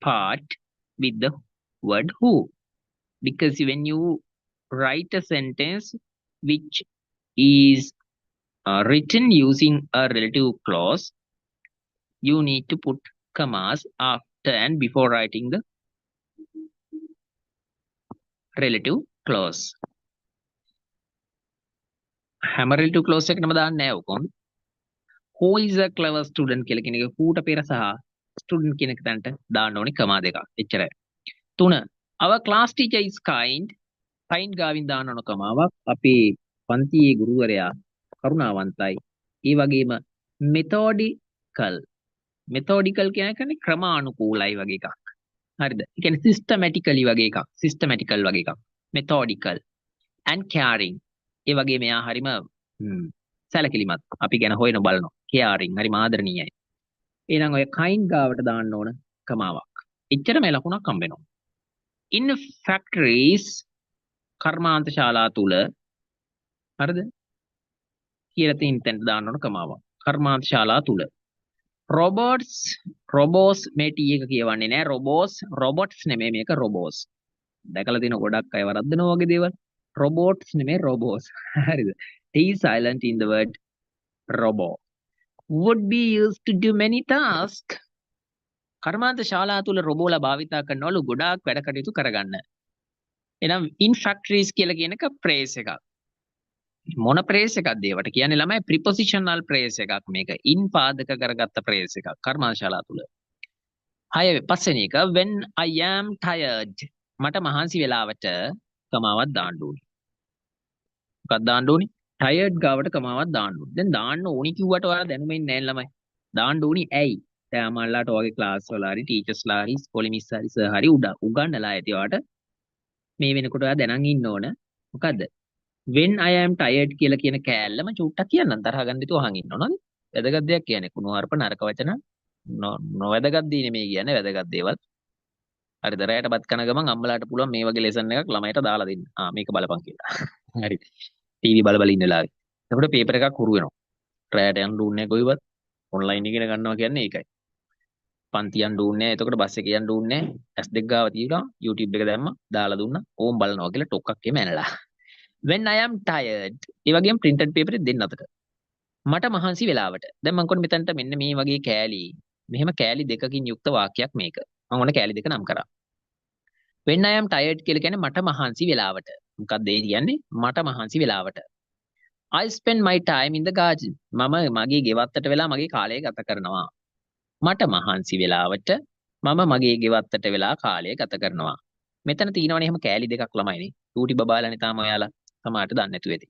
part with the word who, because when you write a sentence which is written using a relative clause, you need to put commas after and before writing the relative clause. හැම relative clause එකකටම දාන්නේ නැහැ ඔකොන්. who is a clever student කියලා කියන එක whoට පෙර සහ student කියන එක තැනට දාන්න ඕනේ කමා දෙකක්. එච්චරයි. 3. our class teacher is kind. kind ගාවින් දාන්න ඕන කමාවක්. අපේ පන්තියේ ගුරුවරයා කරුණාවන්තයි. ඒ වගේම methodical. methodical කියන්නේ ක්‍රමානුකූලයි වගේ එකක්. හරිද? ඒ කියන්නේ systematically වගේ එකක්. systematical වගේ එකක්. methodical and caring. ඒ වගේ මෙයා හරිම සැලකිලිමත්. අපි ගැන හොයන බලනවා. caring හරිම ආදරණීයයි. එහෙනම් ඔය kind ගාවට දාන්න ඕන කමාවක්. එච්චරම ලකුණක් හම්බ වෙනවා. in factories කර්මාන්ත ශාලා තුල හරිද? කියලා තියෙන තැනට දාන්න ඕන කමාවක්. කර්මාන්ත ශාලා තුල robots මේ T එක කියවන්නේ නෑ. robots නෙමෙයි මේක robots. දැකලා තියෙන ගොඩක් අය වරද්දනවා වගේ දේවල්. robots නෙමෙයි robots. හරිද? T is silent in the word robot. would be used to do many tasks. කර්මාන්ත ශාලා තුල රොබෝලා භාවිතා කරනවලු ගොඩාක් වැඩ කටයුතු කරගන්න. එහෙනම් in factories කියලා කියන එක phrase එකක්. මොන ප්‍රේස් එකක්ද ඒවට කියන්නේ ළමයි ප්‍රිපොසිෂනල් ප්‍රේස් එකක් මේක ඉන් පාදක කරගත්ත ප්‍රේස් එකක් කර්මශාලා තුල. 6 පස්වෙනි එක when I am tired මට මහන්සි වෙලාවට කමාවක් දාන්න ඕනේ. මොකක්ද දාන්න ඕනේ? tired ගාවට කමාවක් දාන්න ඕනේ. දැන් දාන්න ඕනි කිව්වට ඔයාලා දැනුමෙන් නැහැ ළමයි. දාන්න ඕනි ඇයි? දැන් අමල්ලාට ඔයගේ ක්ලාස් වල හරි ටීචර්ස් ලා හරි ඉස්කෝලේ මිස් හරි සර් හරි උගන්වලා ඇති ඔයාට මේ වෙනකොට ඔයා දැනන් ඉන්න ඕන. මොකද්ද? when I am tired කියලා කියන කෑල්ලම චුට්ටක් කියන්නම් තරහ ගන්න දිතු අහන් ඉන්න ඕනද? වැදගත් දෙයක් කියන්නේ කුණු හarp නරක වචන නොවැදගත් දී නෙමෙයි කියන්නේ වැදගත් දේවල්. හරිද? රැයට බත් කන ගමන් අම්මලාට පුළුවන් මේ වගේ ලෙසන් එකක් ළමයට දාලා දෙන්න. මේක බලපන් කියලා. හරි. ටීවී බල බල ඉන්න වෙලාවේ. එතකොට පේපර් එකක් හුරු වෙනවා. රැයට යන්න දුන්නේ කොයිවත් ඔන්ලයින් ඉගෙන ගන්නවා කියන්නේ ඒකයි. පන්ති යන්න දුන්නේ නැහැ. එතකොට බස් එකේ යන්න දුන්නේ නැහැ. S2 ගාව තියලා YouTube එක දැම්මා දාලා දුන්නා. ඕම් බලනවා කියලා ටොක්ක්ක් එම ඇනලා. when I am tired ඒ වගේම printed paper එක දෙන්න අතට මට මහන්සි වෙලාවට දැන් මම කොහොමද මෙතනට මෙන්න මේ වගේ කෑලි මෙහෙම කෑලි දෙකකින් යුක්ත වාක්‍යයක් මේක මම ඔන්න කෑලි දෙක නම් කරා when I am tired කියලා කියන්නේ මට මහන්සි වෙලාවට මොකක්ද ඒ කියන්නේ මට මහන්සි වෙලාවට I spend my time in the garden මම මගේ ගෙවත්තට වෙලා මගේ කාලය ගත කරනවා මට මහන්සි වෙලාවට මම මගේ ගෙවත්තට වෙලා කාලය ගත කරනවා මෙතන තියෙනවනේ එහෙම කෑලි දෙකක් ළමයිනේ ඌටි බබාලානේ තාම ඔයාලා සමහරට දන්නේ නැතුව ඇති.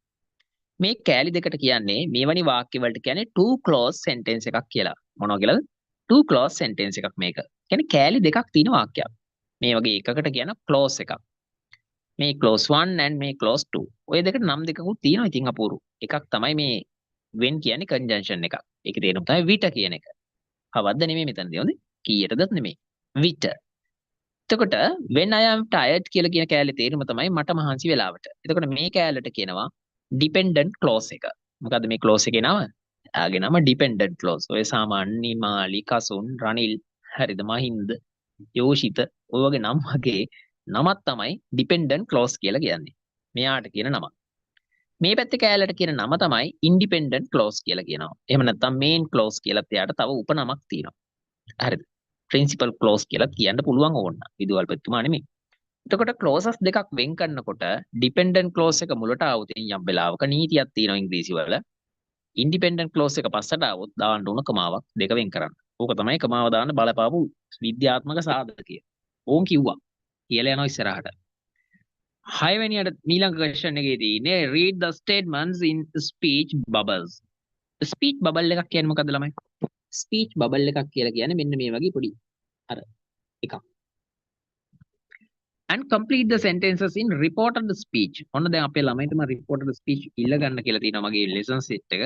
මේ කෑලි දෙකට කියන්නේ මේවැනි වාක්‍ය වලට කියන්නේ two clause sentence එකක් කියලා. මොනවා කියලාද? two clause sentence එකක් මේක. කියන්නේ කෑලි දෙකක් තියෙන වාක්‍යයක්. මේ වගේ එකකට කියන clause එකක්. මේ clause 1 and මේ clause 2. ඔය දෙකට නම් දෙකකුත් තියෙනවා ඉතින් අපූරු. එකක් තමයි මේ when කියන්නේ conjunction එකක්. ඒකේ තේරුම තමයි විට කියන එක. හවද්ද නෙමෙයි මෙතනදී හොඳේ. කීයටද නෙමෙයි. විට. එතකොට when I am tired කියලා කියන කෑල්ලේ තේරුම තමයි මට මහන්සි වෙලාවට. එතකොට මේ කෑල්ලට කියනවා dependent clause එක. මොකද්ද මේ clause එකේ නම? ආගේ නම dependent clause. ඔය සාමාන්‍ය මාලි කසුන් රනිල් හරිද මහින්ද යෝෂිත ඔය වගේ නම් වගේ නමක් තමයි dependent clause කියලා කියන්නේ. මෙයාට කියන නම. මේ පැත්තේ කෑල්ලට කියන නම තමයි independent clause කියලා කියනවා. එහෙම නැත්නම් main clause කියලා එයාට තව උපනමක් තියෙනවා. හරිද? principal clause කියලා කියන්න පුළුවන් ඕන. විදුහල්පතිතුමා නෙමෙයි. එතකොට clauses දෙකක් වෙන් කරනකොට dependent clause එක මුලට આવුත් යම් වෙලාවක නීතියක් තියෙනවා ඉංග්‍රීසි වල. independent clause එක පස්සට આવුත් දාන්න ඕන කමාවක් දෙක වෙන් කරන්න. ඕක තමයි කමාව දාන්න බලපාපු විද්‍යාත්මක සාධකය. ඕන් කිව්වා. කියලා යනවා ඉස්සරහට. 6 වෙනියට ඊළඟ question එකේ තියෙන්නේ read the statements in speech bubbles. speech bubble එකක් කියන්නේ මොකද්ද ළමයි? speech bubble එකක් කියලා කියන්නේ මෙන්න මේ වගේ පොඩි අර එකක්. and complete the sentences in reported speech. ඔන්න දැන් අපේ ළමයින්ට මම reported speech ඉල්ල ගන්න කියලා තියෙනවා මගේ lesson set එක.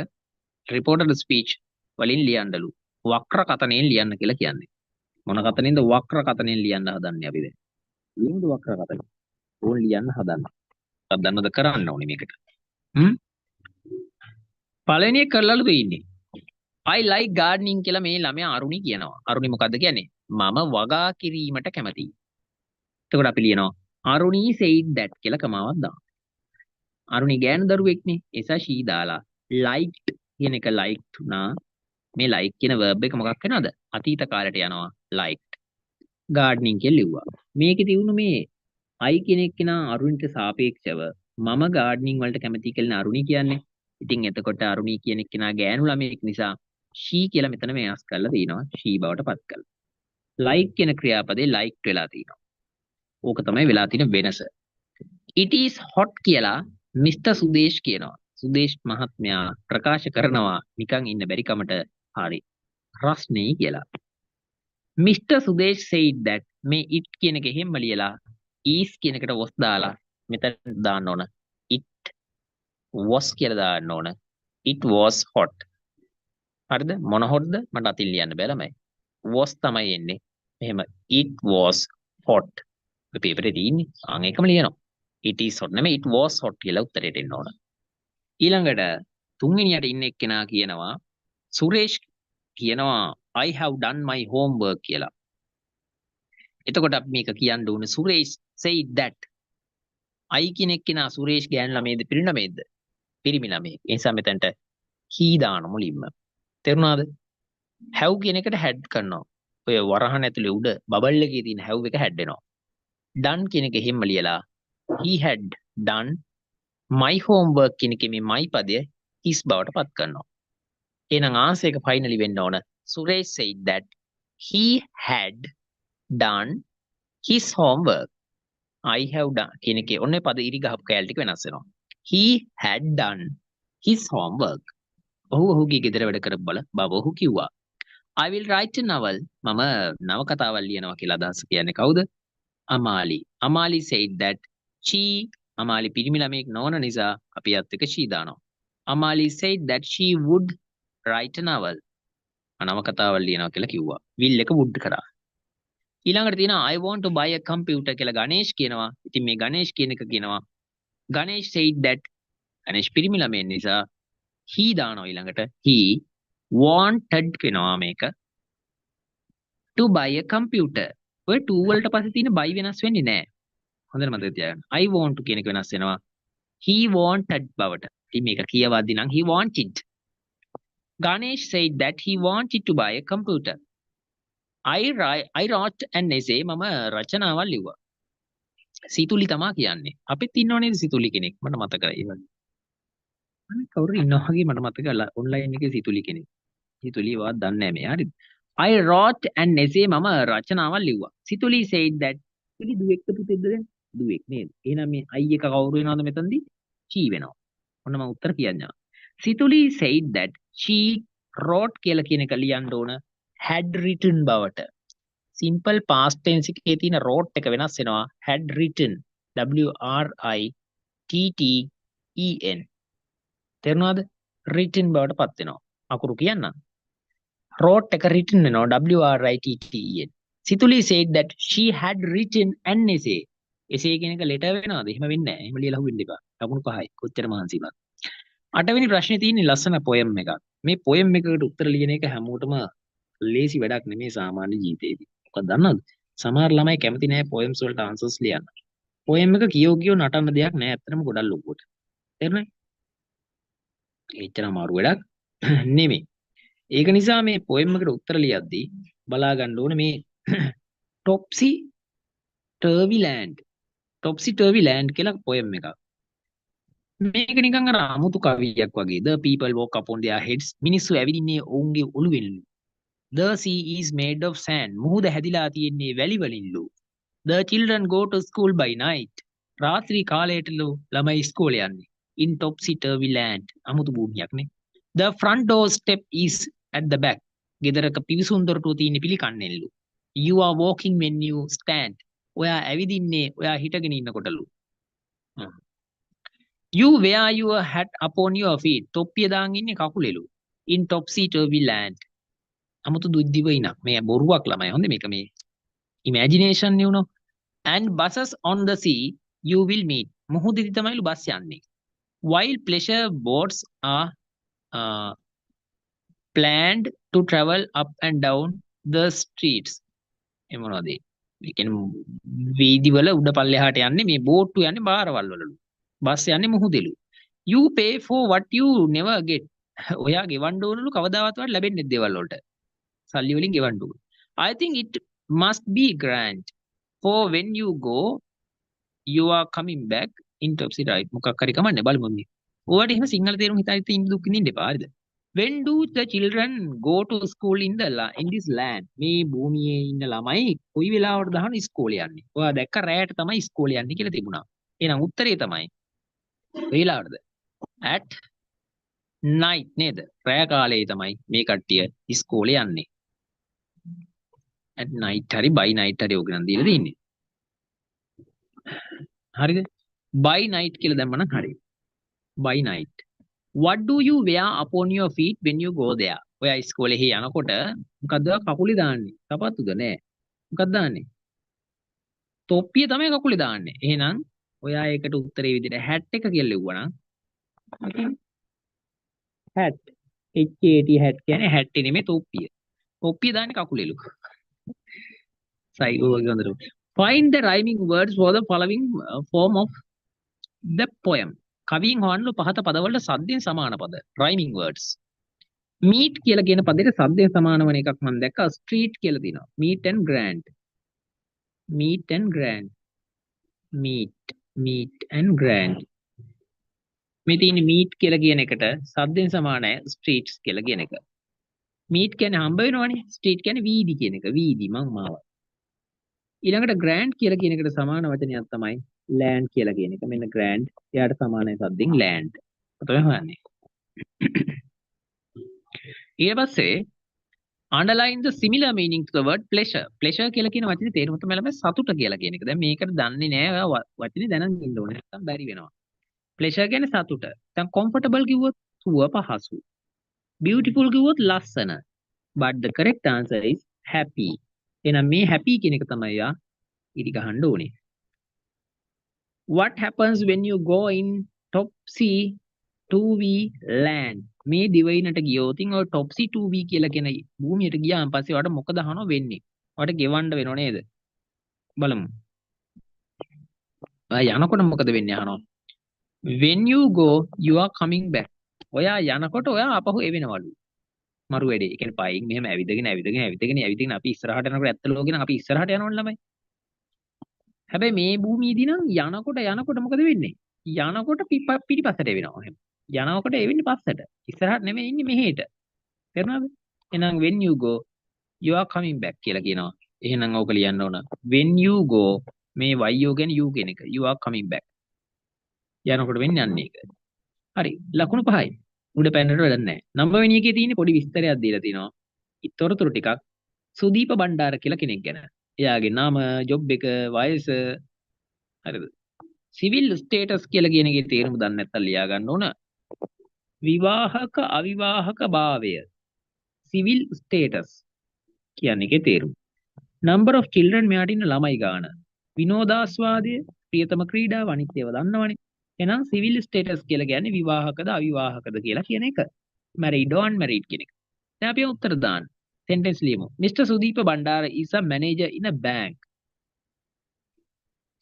reported speech වලින් ලියන්නලු. වක්‍ර කතනෙන් ලියන්න කියලා කියන්නේ. මොන කතනෙන්ද වක්‍ර කතනෙන් ලියන්න හදන්නේ අපි දැන්. ලියමුද වක්‍ර කතන? ඕන් ලියන්න හදන්න. අද දන්නවද කරන්න ඕනේ මේකට. පළවෙනි එක කරලාලු දෙන්නේ. I like gardening කියලා මේ ළමයා අරුණි කියනවා. අරුණි මොකද්ද කියන්නේ? මම වගා කිරීමට කැමතියි. එතකොට අපි ලියනවා අරුණි said that කියලා කමාවක් දානවා. අරුණි ගෑනු දරුවෙක්නේ. ඒ නිසා she දාලා liked කියන එක liked උනා. මේ like කියන verb එක මොකක් වෙනවද? අතීත කාලයට යනවා liked. gardening කියලා ලිව්වා. මේකේ තියුණු මේ I කියන එක නා අරුණිට සාපේක්ෂව මම gardening වලට කැමතියි කියලා අරුණි කියන්නේ. ඉතින් එතකොට අරුණි කියන එක නා ගෑනු ළමයෙක් නිසා she කියලා මෙතන වෙනස් කරලා තිනවා. she බවට පත් කරලා. like කියන ක්‍රියාපදේ liked වෙලා තිනවා. ඕක තමයි වෙලා තියෙන වෙනස. It is hot කියලා Mr. සුදේශ් කියනවා. සුදේශ් මහත්මයා ප්‍රකාශ කරනවා නිකන් ඉන්න බැරි කමට හරි. රස්නේ කියලා. Mr. සුදේශ් said that මේ it කියන එක හැම ලියලා is කියන එකට was දාලා මෙතන දාන්න ඕන. It was කියලා දාන්න ඕන. It was hot. හරිද? මොන hotද? මට අතින් ලියන්න බෑ ළමයි. was තමයි එන්නේ. එහෙම it was hot. ඔය පේපර් එකේ තියෙන්නේ. ඒකම ලියනවා. it is hot නෙමෙයි it was hot කියලා උත්තරේට එන්න ඕන. ඊළඟට තුන්වෙනියට ඉන්න එක්කෙනා කියනවා සුරේෂ් කියනවා I have done my homework කියලා. එතකොට අපි මේක කියන්න ඕනේ සුරේෂ් said that. I කියන එක්කෙනා සුරේෂ් ගෑනු ළමයිද පිරිමි ළමයිද? පිරිමි ළමයෙක්. ඒ නිසා මෙතනට he දාන මුලින්ම. තේරුණාද? have කියන එකට had කරනවා. ඔය වරහන් ඇතුලේ උඩ බබල් එකේ තියෙන have එක had වෙනවා. done කියන එක එහෙම ලියලා he had done my homework කියන එකේ මේ my පදය his බවට පත් කරනවා. එහෙනම් answer එක finally වෙන්න ඕන. Suresh said that he had done his homework. I have done කියන එකේ ඔන්නේ පද ඉරි ගහපු කැලේ ටික වෙනස් වෙනවා. He had done his homework. ඔහුගේ ගෙදර වැඩ කරපු බව ඔහු කිව්වා. I will write a novel. මම නවකතාවක් ලියනවා කියලා අදහස කියන්නේ කවුද? Amali. Amali said that she Amali පිරිමි ළමෙක් නොවන නිසා අපි අත් එක she දානවා. Amali said that she would write a novel. නවකතාවක් ලියනවා කියලා කිව්වා. will එක would කරා. ඊළඟට තියෙනවා I want to buy a computer කියලා ගණේෂ් කියනවා. ඉතින් මේ ගණේෂ් කියන එක කියනවා ගණේෂ් said that ගණේෂ් පිරිමි ළමෙක් නිසා he දානවා ඊළඟට he wanted කියනවා මේක to buy a computer. ඔය to වලට පස්සේ තියෙන buy වෙනස් වෙන්නේ නැහැ. හොඳට මතක තියාගන්න. I want to කියන එක වෙනස් වෙනවා. He wanted බවට. ඉතින් මේක කියවද්දි නම් he wanted. Ganesh said that he wanted to buy a computer. I wrote an essay. මම රචනාවක් ලිව්වා. සිතුලි තමා කියන්නේ. අපිත් ඉන්නව නේද සිතුලි කෙනෙක්. මට මතකයි ඒ වගේ. අනේ කවුරු ඉන්නවා වගේ මට මතකයි ඔන්ලයින් එකේ සිතුලි කෙනෙක්. සිතුලි වාත් දන්නේ නැහැ මේ. හරිද? I wrote an essay. මම රචනාවක් ලිව්වා. සිතුලි said that සිතුලි දුවෙක්ද පුතෙක්ද දැන්? දුවෙක් නේද? එහෙනම් මේ I එක කවුරු වෙනවද මෙතනදී? she වෙනවා. ඔන්න මම උත්තර කියන්නම්. සිතුලි said that she wrote කියලා කියන එක ලියන්න ඕන had written බවට. simple past tense එකේ තියෙන wrote එක වෙනස් වෙනවා had written W R I T T E N. තේරුණාද? written බවට පත් වෙනවා. අකුරු කියන්නම්. wrote එක written වෙනවා W R I T T E N. සිතුලි said that she had written an essay. essay කියන එක letter වෙනවද? එහෙම වෙන්නේ නැහැ. එහෙම ලියලා හුවෙන්න එපා. ලකුණු 5යි. කොච්චර මහන්සිමත්. 8වෙනි ප්‍රශ්නේ තියෙන්නේ ලස්සන poem එකක්. මේ poem එකකට උත්තර ලියන එක හැමෝටම ලේසි වැඩක් නෙමෙයි සාමාන්‍ය ජීවිතේදී. මොකක්ද දන්නවද? සමහර ළමයි කැමති නැහැ poems වලට answers ලියන්න. poem එක කියෝ නටන්න දෙයක් නැහැ. ඇත්තටම ගොඩක් ලොකුවට. තේරුණාද? එච්චර අමාරු වැඩක් නෙමෙයි. ඒක නිසා මේ poem එකට උත්තර ලියද්දී බලා ගන්න ඕනේ මේ topsy turvy land. topsy turvy land කියලා poem එකක්. මේක නිකන් අර අමුතු කවියක් වගේ. The people walk upon their heads. මිනිස්සු ඇවිදින්නේ ඔවුන්ගේ ඔළුවෙන්ලු. The sea is made of sand. මුහුද හැදිලා තියෙන්නේ වැලි වලින්ලු. The children go to school by night. රාත්‍රී කාලයටලු ළමයි ඉස්කෝලේ යන්නේ. In topsy turvy land. අමුතු භූමියක් නේ. The front door step is at the back. ගෙදරක පිවිසුම් දොරටුව තියෙන්නේ පිළිකන්නේලු. You are walking when you stand. ඔයා ඇවිදින්නේ ඔයා හිටගෙන ඉන්නකොටලු. You wear your hat upon your feet. තොප්පිය දාන් ඉන්නේ කකුලෙලු. In topsy turvy land. අමුතු දුද්දිවයිනක්. මේ බොරුවක් ළමයි. හොඳ මේක මේ imagination නේ. And buses on the sea you will meet. මුහුදේදී තමයිලු බස් යන්නේ. While pleasure boats are planned to travel up and down the streets. ඒ මොනවද? මේ කියන්නේ වීදි වල උඩ පල්ලෙහාට යන්නේ මේ බෝට්ටු යන්නේ බාරවල් වලලු. බස් යන්නේ මුහුදෙලු. You pay for what you never get. ඔයා ගෙවන්න ඕනලු කවදාවත් වට ලැබෙන්නේ දේවල් වලට. සල්ලි වලින් ගෙවන්න ඕන. I think it must be grand. For when you go you are coming back in topsy right. මොකක් හරි කමන්නේ බලමු මේ. ඔයාලට එහෙම සිංහල තේරුම් හිතාගෙන ඉන්න දුක් විඳින්න එපා හරිද? When do the children go to school in this land? මේ භූමියේ ඉන්න ළමයි කොයි වෙලාවටද දහන ඉස්කෝලේ යන්නේ? ඔයා දැක්ක රැයට තමයි ඉස්කෝලේ යන්නේ කියලා තිබුණා. එහෙනම් උත්තරේ තමයි වෙලාවටද? At night නේද? රැය කාලේ තමයි මේ කට්ටිය ඉස්කෝලේ යන්නේ. At night හරි by night හරි ඔක නම් දීලා තින්නේ. හරිද? by night කියලා දැම්ම නම් හරි. by night. What do you wear upon your feet when you go there? ඔයා ඉස්කෝලේ යනකොට මොකද්ද කකුලේ දාන්නේ? සපත්තුද නෑ. මොකක්ද දාන්නේ? තොප්පිය තමයි කකුලේ දාන්නේ. එහෙනම් ඔයා ඒකට උත්තරේ විදිහට hat එක කියලා ලිව්වනම් hat HAT hat කියන්නේ hat නෙමෙයි තොප්පිය. තොප්පිය දාන්නේ කකුලේලු. සයි ඔයගේ හොඳට. Find the rhyming words for the following form of the poem. කවියෙන් හොයන්නු පහත පදවලට සද්දෙන් සමාන පද. rhyming words. meet කියලා කියන පදෙට සද්දෙන් සමාන වෙන එකක් මම දැක්කා. street කියලා තියෙනවා. meet and grand. meet and grand. meet and grand. මේ තියෙන්නේ meet කියලා කියන එකට සද්දෙන් සමානයි streets කියලා කියන එක. meet කියන්නේ හම්බ වෙනවනේ. street කියන්නේ වීදි කියන එක. වීදි මං මාව. ඊළඟට grand කියලා කියන එකට සමාන වචනයක් තමයි land කියලා කියන එක. මෙන්න grand එයාට සමානයි සද්දෙන් land. ඔතන හොයන්නේ. ඊට පස්සේ underline the similar meaning to the word pleasure. pleasure කියලා කියන වචනේ තේරුම තමයි ළමයි සතුට කියලා කියන එක. දැන් මේකට දන්නේ නැහැ. ඔයා වචනේ දැනන් ඉන්න ඕනේ. නැත්නම් බැරි වෙනවා. pleasure කියන්නේ සතුට. දැන් comfortable කිව්වොත් සුව පහසු. beautiful කිව්වොත් ලස්සන. but the correct answer is happy. එහෙනම් මේ happy කියන එක තමයි යා ඉරි ගහන්න ඕනේ. What happens when you go in topsy 2V land? මේ දිවයිනට ගියොතින් ඔය topsy 2V කියලා කියන භූමියට ගියාන් පස්සේ ඔයාලට මොකද අහනව වෙන්නේ? ඔයාලට ගෙවන්න වෙනව නේද? බලමු. ඔයා යනකොට මොකද වෙන්නේ අහනවා. When you go you are coming back. ඔයා යනකොට ඔයා ආපහු එවෙනවලු. මරු වැඩේ. ඒ කියන්නේ පයින් මෙහෙම ඇවිදගෙන අපි ඉස්සරහට යනකොට ඇත්ත ලෝකේ නම් අපි ඉස්සරහට යනවනේ ළමයි. හැබැයි මේ භූමියේදී නම් යනකොට මොකද වෙන්නේ? යනකොට පිටිපස්සට එවෙනවා එහෙම. යනකොට එවෙන්නේ පස්සට. ඉස්සරහට නෙමෙයි ඉන්නේ මෙහෙට. තේරුණාද? එහෙනම් when you go you are coming back කියලා කියනවා. එහෙනම් ඕක ලියන්න ඕන. when you go මේ yo කියන්නේ you කියන එක. you are coming back. යනකොට වෙන්නේ යන්නේ ඒක. හරි. ලකුණු 5යි. උඩ පැනනට වැඩක් නැහැ. නම්බර් වෙනි එකේ තියෙන පොඩි විස්තරයක් දීලා තිනවා. ඊතරතුරු ටිකක් සුදීප බණ්ඩාර කියලා කෙනෙක් ගැන. එයාගේ නම, ජොබ් එක, වයස හරිද? සිවිල් ස්ටේටස් කියලා කියන එකේ තේරුම දන්නේ නැත්නම් ලියා ගන්න ඕන. විවාහක අවිවාහක භාවය. සිවිල් ස්ටේටස් කියන්නේ එකේ තේරුම. number of children මෙයාට ඉන්න ළමයි ගාන. විනෝදාස්වාදය, ප්‍රියතම ක්‍රීඩාව අනිත් ඒවා දන්නවනේ. එහෙනම් සිවිල් ස්ටේටස් කියලා කියන්නේ විවාහකද අවිවාහකද කියලා කියන එක. married or unmarried කියන එක. දැන් අපි උත්තර දාන්න. sentence ලියමු. Mr. Sudeepa Bandara is a manager in a bank.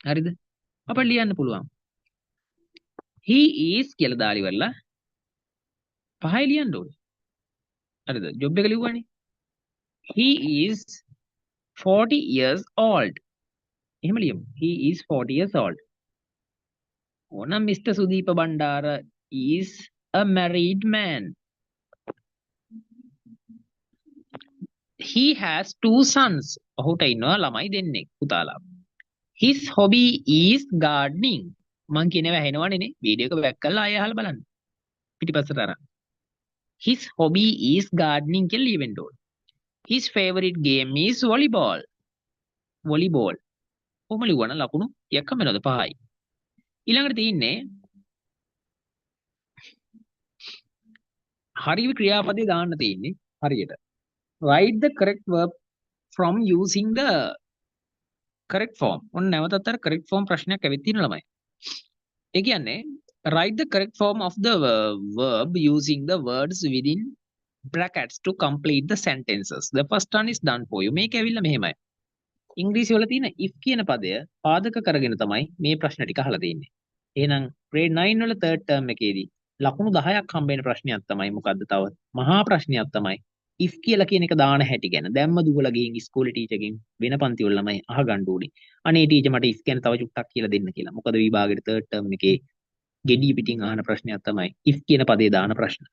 හරිද? අපිට ලියන්න පුළුවන්. He is කියලා දාලා ඉවරලා 5යි ලියන්න ඕනේ. හරිද? ජොබ් එක ලිව්වනේ. He is 40 years old. එහෙම ලියමු. He is 40 years old. ඕනම් Mr. Sudeepa Bandara is a married man. He has 2 sons. ඔහුට ඉන්නවා ළමයි දෙන්නෙක් පුතාලා. His hobby is gardening. මං කියනවා ඇහෙනවනේ නේ. වීඩියෝ එක බැක් කරලා ආයෙ අහලා බලන්න. පිටිපස්සට අරන්. His hobby is gardening කියලා ලියවෙන්න ඕනේ. His favorite game is volleyball. volleyball. කොහොම ලිව්වන ලකුණු එකම වෙනවද 5යි. ඊළඟට තියෙන්නේ හරි ක්‍රියාපදේ දාන්න තියෙන්නේ හරියට. Write the correct verb from using the correct form. ඔන්න නැවතත් අර correct form ප්‍රශ්නයක් ඇවිත් තියෙන ළමයි. ඒ කියන්නේ write the correct form of the verb using the words within brackets to complete the sentences. The first one is done for you. මේක ඇවිල්ලා මෙහෙමයි. ඉංග්‍රීසි වල තියෙන if කියන පදය පාදක කරගෙන තමයි මේ ප්‍රශ්න ටික අහලා තියෙන්නේ. එහෙනම් grade 9 වල third term එකේදී ලකුණු 10ක් හම්බ වෙන ප්‍රශ්නයක් තමයි මොකද්ද තව මහා ප්‍රශ්නයක් තමයි if කියලා කියන එක දාන හැටි ගැන. දැම්ම දුවලා ගිහින් ඉස්කෝලේ ටීචර්ගෙන් වෙන පන්ති වල ළමයි අහගන්න ඕනේ. අනේ ටීචර් මට if ගැන තව චුට්ටක් කියලා දෙන්න කියලා. මොකද විභාගෙට third term එකේ ගෙඩිය පිටින් අහන ප්‍රශ්නයක් තමයි if කියන පදේ දාන ප්‍රශ්න.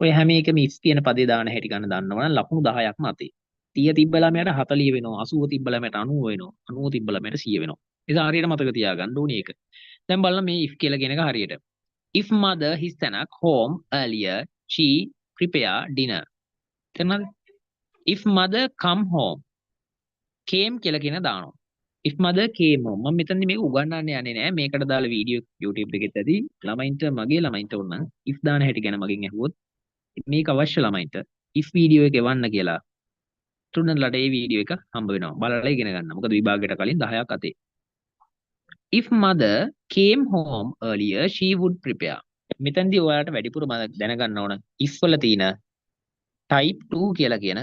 ඔය හැම එකම if කියන පදේ දාන හැටි ගන්න දන්නවනම් ලකුණු 10ක්ම අතේ. 30 තිබ්බ ළමයට 40 වෙනවා, 80 තිබ්බ ළමයට 90 වෙනවා, 90 තිබ්බ ළමයට 100 වෙනවා. ඒක හරියට මතක තියාගන්න ඕනේ ඒක. දැන් බලන්න මේ if කියලා කියන එක හරියට. If mother is snack home earlier, she prepare dinner. තේරුණාද? If mother come home, came කියලා කියන දානවා. If mother came home. මම මෙතනදී මේක උගන්වන්න යන්නේ නෑ. මේකට දාලා වීඩියෝ YouTube එකෙත් ඇති. ළමයින්ට මගේ ළමයින්ට උනන if දාන හැටි ගැන මගෙන් අහුවොත් මේක අවශ්‍ය ළමයින්ට if වීඩියෝ එක එවන්න කියලා ස්ටුඩන්ට්ලාට ඒ වීඩියෝ එක හම්බ වෙනවා. බලලා ඉගෙන ගන්න. මොකද විභාගයට කලින් 10ක් අතේ. If mother came home earlier, she would prepare. මෙතෙන්දී ඔයාලට වැඩිපුර දැනගන්න ඕන if වල තියෙන type 2 කියලා කියන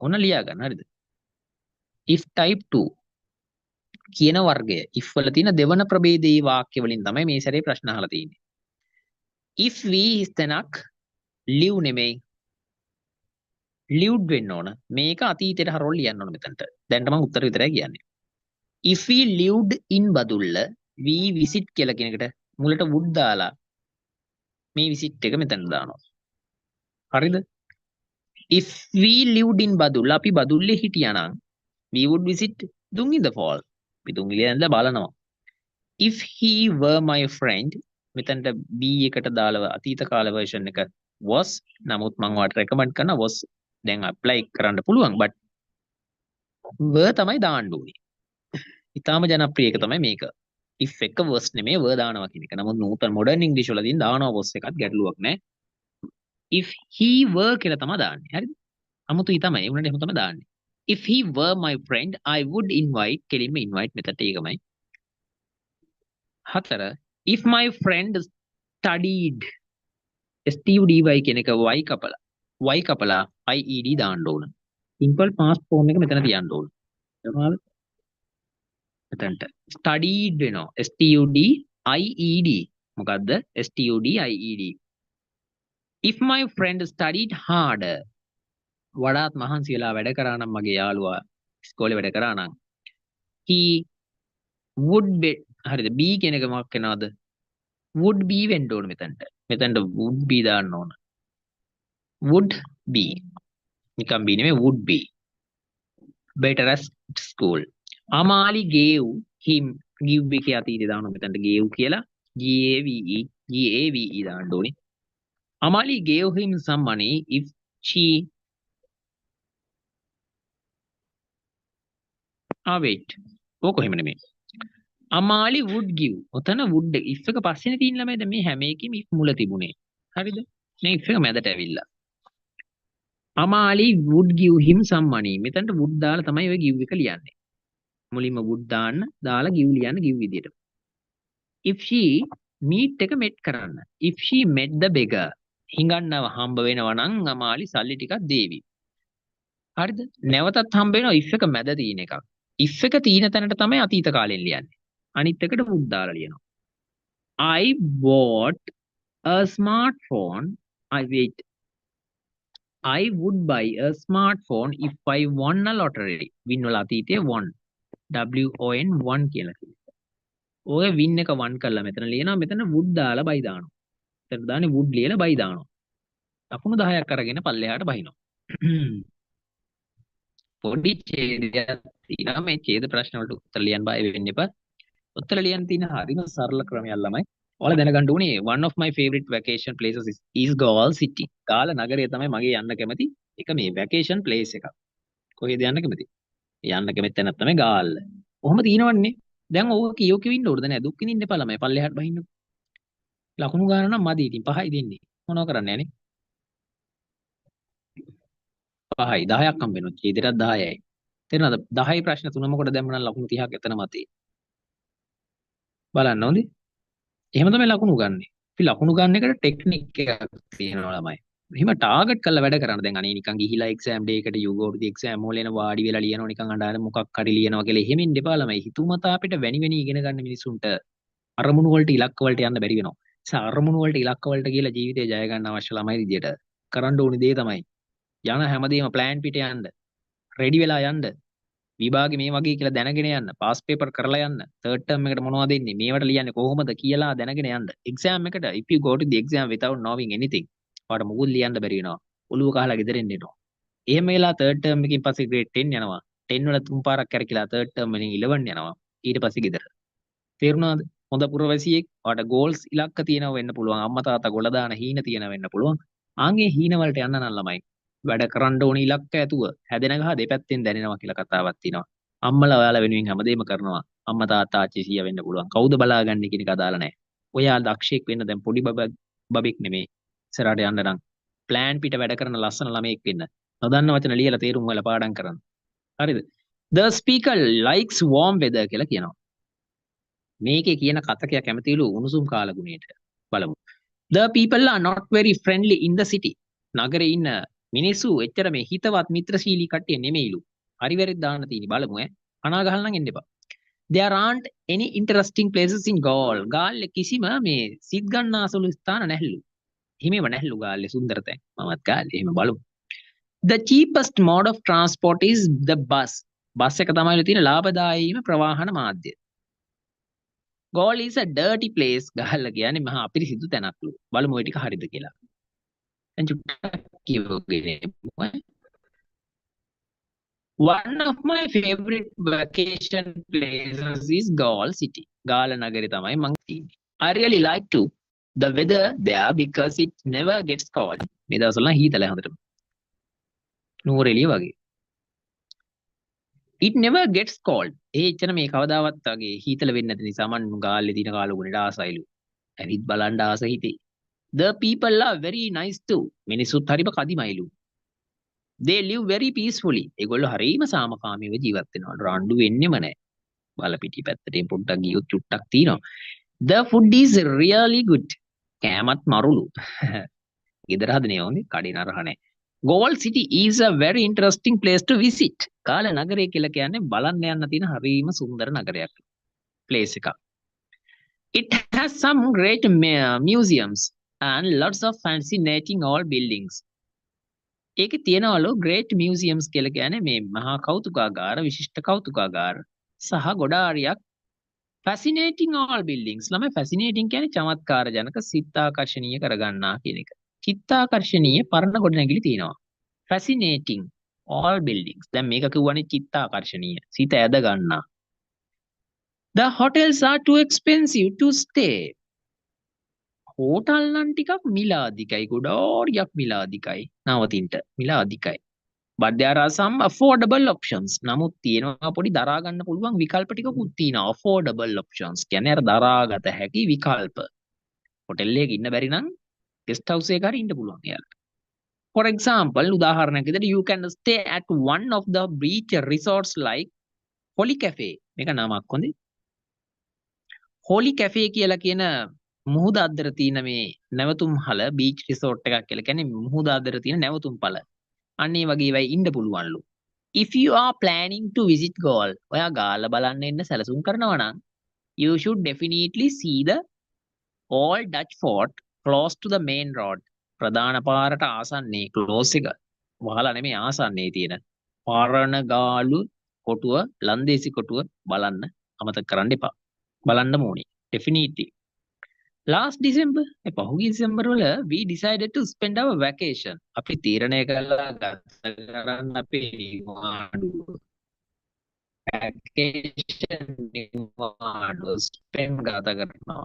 ඕන ලියා ගන්න. හරිද? if type 2 කියන වර්ගය if වල තියෙන දෙවන ප්‍රභේදයේ වාක්‍ය වලින් තමයි මේ සැරේ ප්‍රශ්න අහලා තියෙන්නේ. if we ඉස්තනක් live නෙමෙයි lived වෙන්න ඕන. මේක අතීතයට හරවල ලියන්න ඕන මෙතනට. දැන්ට මම උත්තර විතරයි කියන්නේ. if we lived in Badulla, we visit කියලා කියන එකට මුලට would දාලා මේ visit එක මෙතන දානවා. හරිද? If we lived in Badul, අපි බදුල්ලේ හිටියා නම් we would visit Dungitha Fall. අපි දුංගිලේ ඇඳලා බලනවා. If he were my friend, මෙතනට B එකට දාලා අතීත කාල version එක was. නමුත් මම ඔයාලට recommend කරනවා was දැන් apply කරන්න පුළුවන් but were තමයි දාන්න ඕනේ. ඊටාම ජනප්‍රිය එක තමයි මේක. if එක was නෙමෙයි were දානවා කියන එක. නමුත් නූතන modern English වලදී දානවා was එකත් ගැටලුවක් නැහැ. if he were කියලා තමයි දාන්නේ. හරිද? අමුතුයි තමයි. ඒ උනට එහෙම තමයි දාන්නේ. if he were my friend, I would invite. කෙලින්ම invite මෙතනට ඒකමයි. 4. if my friend studied. study කියන එක y කපලා ied දාන්න ඕන. simple past form එක මෙතන තියන්න ඕන. තේරුණාද? මෙතනට studied වෙනවා. studied. මොකද්ද? studied. if my friend studied harder. වඩාත් මහන්සි වෙලා වැඩ කරා නම් මගේ යාළුවා ඉස්කෝලේ වැඩ කරා නම් he would be. හරිද? b කියන එක මොකක් වෙනවද? would be වෙන්න ඕන මෙතනට. මෙතනට would be දාන්න ඕන. would be. නිකම් b නෙමෙයි would be. better at school. Amali gave him. give එකේ අතීතේ දාන්න මෙතනට gave කියලා. gave දාන්න ඕනේ. Amali gave him some money if she. wait. ඕක එහෙම නෙමෙයි. Amali would give. ඔතන would if එක පස්සේනේ තියෙන ළමයි දැන් මේ හැම එකෙම if මුල තිබුණේ. හරිද? මේ if එක මැදට ඇවිල්ලා. Amali would give him some money. මෙතනට would දාලා තමයි ඔය give එක ලියන්නේ. මුලින්ම would දාලා give ලියන්න give විදියට. if she meet එක met කරන්න. if she met the beggar. හිඟන්නව හම්බ වෙනවා නම් අමාලි සල්ලි ටිකක් දේවි. හරිද? නැවතත් හම්බ වෙනවා if එක මැද තියෙන එකක්. if එක තියෙන තැනට තමයි අතීත කාලෙන් ලියන්නේ. අනිත් එකට would දාලා ලියනවා. I bought a smartphone. I would buy a smartphone if I won a lottery. win වල අතීතයේ won. WON won කියලා කියනවා. ඔය win එක won කරලා මෙතන ලියනවා. මෙතන would දාලා buy දානවා. මෙතන දාන්නේ would ලියලා buy දානවා. ලකුණු 10ක් අරගෙන පල්ලෙහාට බහිනවා. පොඩි ඡේදයක් තියෙනවා. මේ ඡේද ප්‍රශ්න වලට උත්තර ලියන්න බය වෙන්න එපා. උත්තර ලියන්න තියෙන හරිම සරල ක්‍රමයක් ළමයි. ඔයාලා දැනගන්න ඕනේ one of my favorite vacation places is Goa city. Galle නගරය තමයි මගේ යන්න කැමති එක මේ vacation place එකක්. කොහෙද යන්න කැමති? යන්න කැමති තැනක් තමයි ගාල්ල. කොහොම තියෙනවන්නේ? දැන් ඕක කියෝ කිවින්න ඕනද නෑ? දුක් විඳින්න එපා ළමයි. පල්ලෙහාට බහින්න. ලකුණු ගන්න නම් මදි. ඉතින් 5යි දෙන්නේ. මොනව කරන්නේ යන්නේ? 5යි 10ක් හම්බ වෙනවා. ඡේදෙටත් 10යි. තේරෙනවද? 10යි ප්‍රශ්න තුන මොකටද දැම්මනම් ලකුණු 30ක් එතනම තියෙයි. බලන්න හොඳේ. එහෙම තමයි ලකුණු ගන්නෙ. අපි ලකුණු ගන්න එකට ටෙක්නික් එකක් තියෙනවා ළමයි. එහෙම ටාගට් කරලා වැඩ කරන්න. දැන් අනේ නිකන් ගිහිලා එක්සෑම් ඩේ එකට you go to the exam hall එන වාඩි වෙලා ලියනවා නිකන් අඬන මොකක් හරි ලියනවා කියලා එහෙම ඉන්න එපා ළමයි. හිතුමතා අපිට වැනි ඉගෙන ගන්න මිනිසුන්ට අරමුණු වලට ඉලක්ක වලට යන්න බැරි වෙනවා. අරමුණු වලට ඉලක්ක වලට කියලා ජීවිතේ ජය ගන්න අවශ්‍ය ළමයි විදියට කරන්න ඕනි දේ තමයි යන හැමදේම ප්ලෑන් පිට යන්න රෙඩි වෙලා යන්න විභාගේ මේ වගේ කියලා දැනගෙන යන්න පාස් පේපර් කරලා යන්න තර්ඩ් ටර්ම් එකට මොනවද දෙන්නේ මේවට ලියන්නේ කොහොමද කියලා දැනගෙන යන්න එක්සෑම් එකට if you go to the exam without knowing anything ඔයාලට මුකුත් ලියන්න බැරි වෙනවා ඔළුව කහලා ගෙදරින් එනවා එහෙම වෙලා තර්ඩ් ටර්ම් එකකින් පස්සේ grade 10 යනවා 10 වල තුන් පාරක් කරකිලා තර්ඩ් ටර්ම් වලින් 11 යනවා ඊට පස්සේ ගෙදර තේරුණාද හොඳ පුරවැසියෙක් ඔයාලට goals ඉලක්ක තියෙනවා වෙන්න පුළුවන් අම්මා තාත්තා ගොඩ දාන හීන තියෙනවා වෙන්න පුළුවන් ආන්ගේ හීන වලට යන්න නම් ළමයි වැඩ කරන්න ඕනි ඉලක්ක ඇතුව හැදෙන ගහ දෙපැත්තෙන් දැනෙනවා කියලා කතාවක් තියෙනවා. අම්මලා ඔයාලා වෙනුවෙන් හැමදේම කරනවා. අම්මා තාත්තා ආච්චි සීයා වෙන්න පුළුවන්. කවුද බලාගන්නේ කියන එක අදාළ නැහැ. ඔයා දක්ෂයෙක් වෙන්න දැන් පොඩි බබෙක් නෙමෙයි. ඉස්සරහට යන්න නම් ප්ලෑන් පිට වැඩ කරන ලස්සන ළමයෙක් වෙන්න. නොදන්න වචන ලියලා තේරුම් හොයලා පාඩම් කරන්න. හරිද? The speaker likes warm weather කියලා කියනවා. මේකේ කියන කතකයක් කැමතිලු උණුසුම් කාල ගුණයට. බලමු. The people are not very friendly in the city. නගරේ ඉන්න මිනිස්සු එච්චර මේ හිතවත් මිත්‍රශීලී කට්ටිය නෙමෙයිලු. හරි වැරද්ද දාන්න තියෙන්නේ බලමු ඈ. අනා ගහලා නම් එන්න එපා. There aren't any interesting places in Gaul. ගාල්ලේ කිසිම මේ සිත් ගන්නාසුළු ස්ථාන නැහැලු. හිමේව නැහැලු ගාල්ලේ සුන්දර තැන්. මමත් ගාල්ලේ එහෙම බලමු. The cheapest mode of transport is the bus. Bus එක තමයිලු තියෙන ලාභදායීම ප්‍රවාහන මාධ්‍ය. Gaul is a dirty place. ගහලා කියන්නේ මහා අපිරිසිදු තැනක්ලු. බලමු ඔය ටික හරිද කියලා. දැන් චුට්ටක් කියවගෙන. One of my favorite vacation places is Gaul city. ගාල නගරේ තමයි මං තියෙන්නේ. I really like to the weather there because it never gets cold. මේ දවස්වල නම් හීතලයි හොඳට. නూరెලිය වගේ. It never gets cold. ඒ එච්චර මේ කවදාවත් වගේ හීතල වෙන්නේ නැති නිසා මං ගාල්ලේ තියෙන කාලුගුණේට ආසයිලු. ඇවිත් බලන්න ආස හිතේ. The people are very nice too. මිනිස්සුත් හරිම කදිමයිලු. They live very peacefully. ඒගොල්ලෝ හරිම සාමකාමීව ජීවත් වෙනවා. රණ්ඩු වෙන්නෙම නැහැ. බලපිටිය පැත්තට පොඩ්ඩක් ගියොත් චුට්ටක් තියෙනවා. The food is really good. කෑමත් මරුලු. ගෙදර හදනේ ඕනේ කඩේ නරහ නැහැ. Gaul city is a very interesting place to visit. කාල නගරය කියලා කියන්නේ බලන්න යන්න තියෙන හරිම සුන්දර නගරයක්. place එකක්. It has some great museums and lots of fascinating old buildings. ඒකේ තියෙනවලු great museums කියලා කියන්නේ මේ මහා කෞතුකාගාර විශිෂ්ට කෞතුකාගාර සහ ගොඩාරියක් fascinating old buildings. ළමයි fascinating කියන්නේ චමත්කාරජනක සිතාකර්ෂණීය කරගන්නා කියන එක. චිත්තාකර්ෂණීය පරණ ගොඩනැගිලි තියෙනවා. fascinating all buildings. දැන් මේක කියවනේ චිත්තාකර්ෂණීය සිත ඇද ගන්නා. The hotels are too expensive to stay. Hotel නම් ටිකක් මිල අධිකයි ගොඩාරියක් මිල අධිකයි නවතින්ට මිල අධිකයි. But there are some affordable options. නමුත් තියෙනවා පොඩි දරා ගන්න පුළුවන් විකල්ප ටිකකුත් තියෙනවා. affordable options කියන්නේ අර දරාගත හැකි විකල්ප. හොටෙල් එකක ඉන්න බැරි නම් guest house එකක හරි ඉන්න පුළුවන් එයාලට. For example, උදාහරණයක් විදිහට you can stay at one of the beach resorts like Holy Cafe. මේක නමක් හොඳේ. Holy Cafe කියලා කියන මුහුද අද්දර තියෙන මේ නැවතුම්හල බීච් රිසෝට් එකක් කියලා කියන්නේ මුහුද අද්දර තියෙන නැවතුම්පල. අන්න ඒ වගේ වෙයි ඉන්න පුළුවන්ලු. If you are planning to visit Gaul, ඔයා ගාල්ල බලන්න එන්න සැලසුම් කරනවා නම් you should definitely see the old Dutch fort close to the main road. ප්‍රධාන පාරට ආසන්නේ ක්ලෝස් එක. වහලා නෙමෙයි ආසන්නේ තියෙන. පරණ ගාලු කොටුව ලන්දේසි කොටුව බලන්න අමතක කරන්න එපා. බලන්න ඕනේ. Definitely. Last December, පහුගිය December වල we decided to spend our vacation. අපි තීරණය කළා ගත කරන්න අපේ නිවාඩුව. vacation නිවාඩුව spend ගත කරනවා.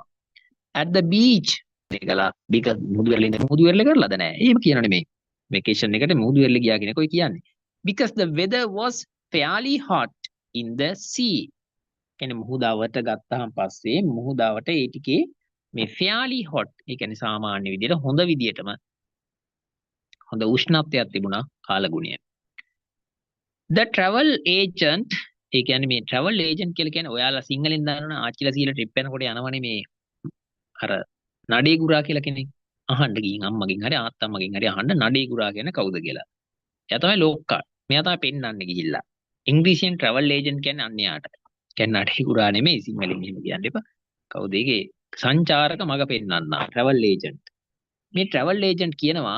At the beach. ඒකලා because මුහුදු වෙරළේ කරලාද නැහැ. එහෙම කියනනේ නෙමෙයි. vacation එකට මුහුදු වෙරළේ ගියා කියන කොයි කියන්නේ. Because the weather was fairly hot in the sea. කියන්නේ මුහුදාවට ගත්තාන් පස්සේ මුහුදාවට ඒ ටිකේ මේ fairly hot ඒ කියන්නේ සාමාන්‍ය විදියට හොඳ විදියටම හොඳ උෂ්ණත්වයක් තිබුණා කාලගුණය. The travel agent ඒ කියන්නේ මේ travel agent කියලා කියන්නේ ඔයාලා සිංහලෙන් දානවනේ ආච්චිලා සීලා ට්‍රිප් යනකොට යනවනේ මේ අර නඩේ ගුරා කියලා කෙනෙක් අහන්න ගිහින් අම්මගෙන් හරි ආත්තම්මගෙන් හරි අහන්න නඩේ ගුරා කියන්නේ කවුද කියලා. එයා තමයි ලෝකල්. මෙයා තමයි පෙන්නන්නේ ගිහිල්ලා. ඉංග්‍රීසියෙන් travel agent කියන්නේ අන්න යාට. කියන්නේ නඩේ ගුරා නෙමෙයි සිංහලෙන් එහෙම කියන්න එපා. කවුද ඒකේ සංචාරක මග පෙන්වන්නා travel agent. මේ travel agent කියනවා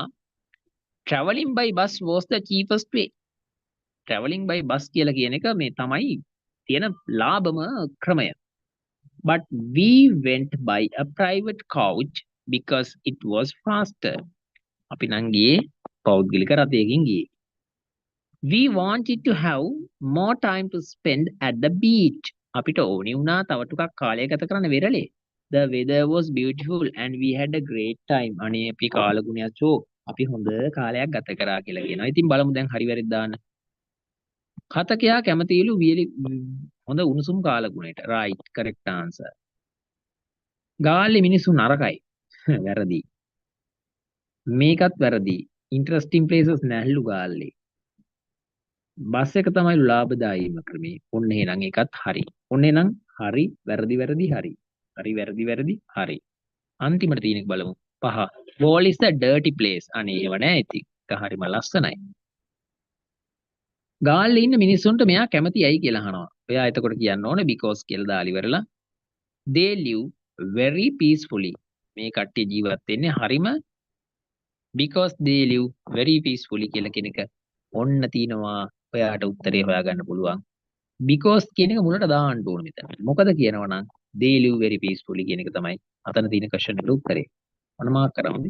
traveling by bus was the cheapest way. traveling by bus කියලා කියන එක මේ තමයි තියෙන ලාභම ක්‍රමය. But we went by a private coach because it was faster. අපි නම් ගියේ පෞද්ගලික රථයකින් ගියේ. We wanted to have more time to spend at the beach. අපිට ඕනි වුණා තව ටිකක් කාලය ගත කරන්න වෙරළේ. The weather was beautiful and we had a great time. අනේ අපි කාලගුණයක් චෝ අපි හොඳ කාලයක් ගත කරා කියලා කියනවා. ඉතින් බලමු දැන් හරි වැරද්ද දාන්න. කතකයා කැමතිලු හොඳ උණුසුම් කාලගුණයට. right correct answer. ගාල්ලේ මිනිස්සු නරකයි. වැරදි. මේකත් වැරදි. interesting places නැල්ලු ගාල්ලේ. බස් එක තමයි ලාභදායීම ක්‍රමේ. ඔන්න එහෙනම් ඒකත් හරි. ඔන්න එහෙනම් හරි වැරදි වැරදි හරි. හරි වැරදි වැරදි හරි. අන්තිමට තියෙන එක බලමු. 5. Gaul is a dirty place. අනේ ඒව නෑ ඉතින්. ඒක හරිම ලස්සනයි. ගාල්ලේ ඉන්න මිනිස්සුන්ට මෙයා කැමති ඇයි කියලා අහනවා. ඔයා එතකොට කියන්න ඕනේ because කියලා දාලි ඉවරලා. They live very peacefully. මේ කට්ටිය ජීවත් වෙන්නේ හරිම because they live very peacefully කියලා කියන එක ඔන්න තිනවා. ඔයාට උත්තරේ හොයාගන්න පුළුවන්. because කියන එක මුලට දාන්න ඕනේ මෙතන. මොකද කියනවනම් they live very peacefully කියන එක තමයි අතන තියෙන question එකට උත්තරේ. ඔන්න මාක් කරමුද?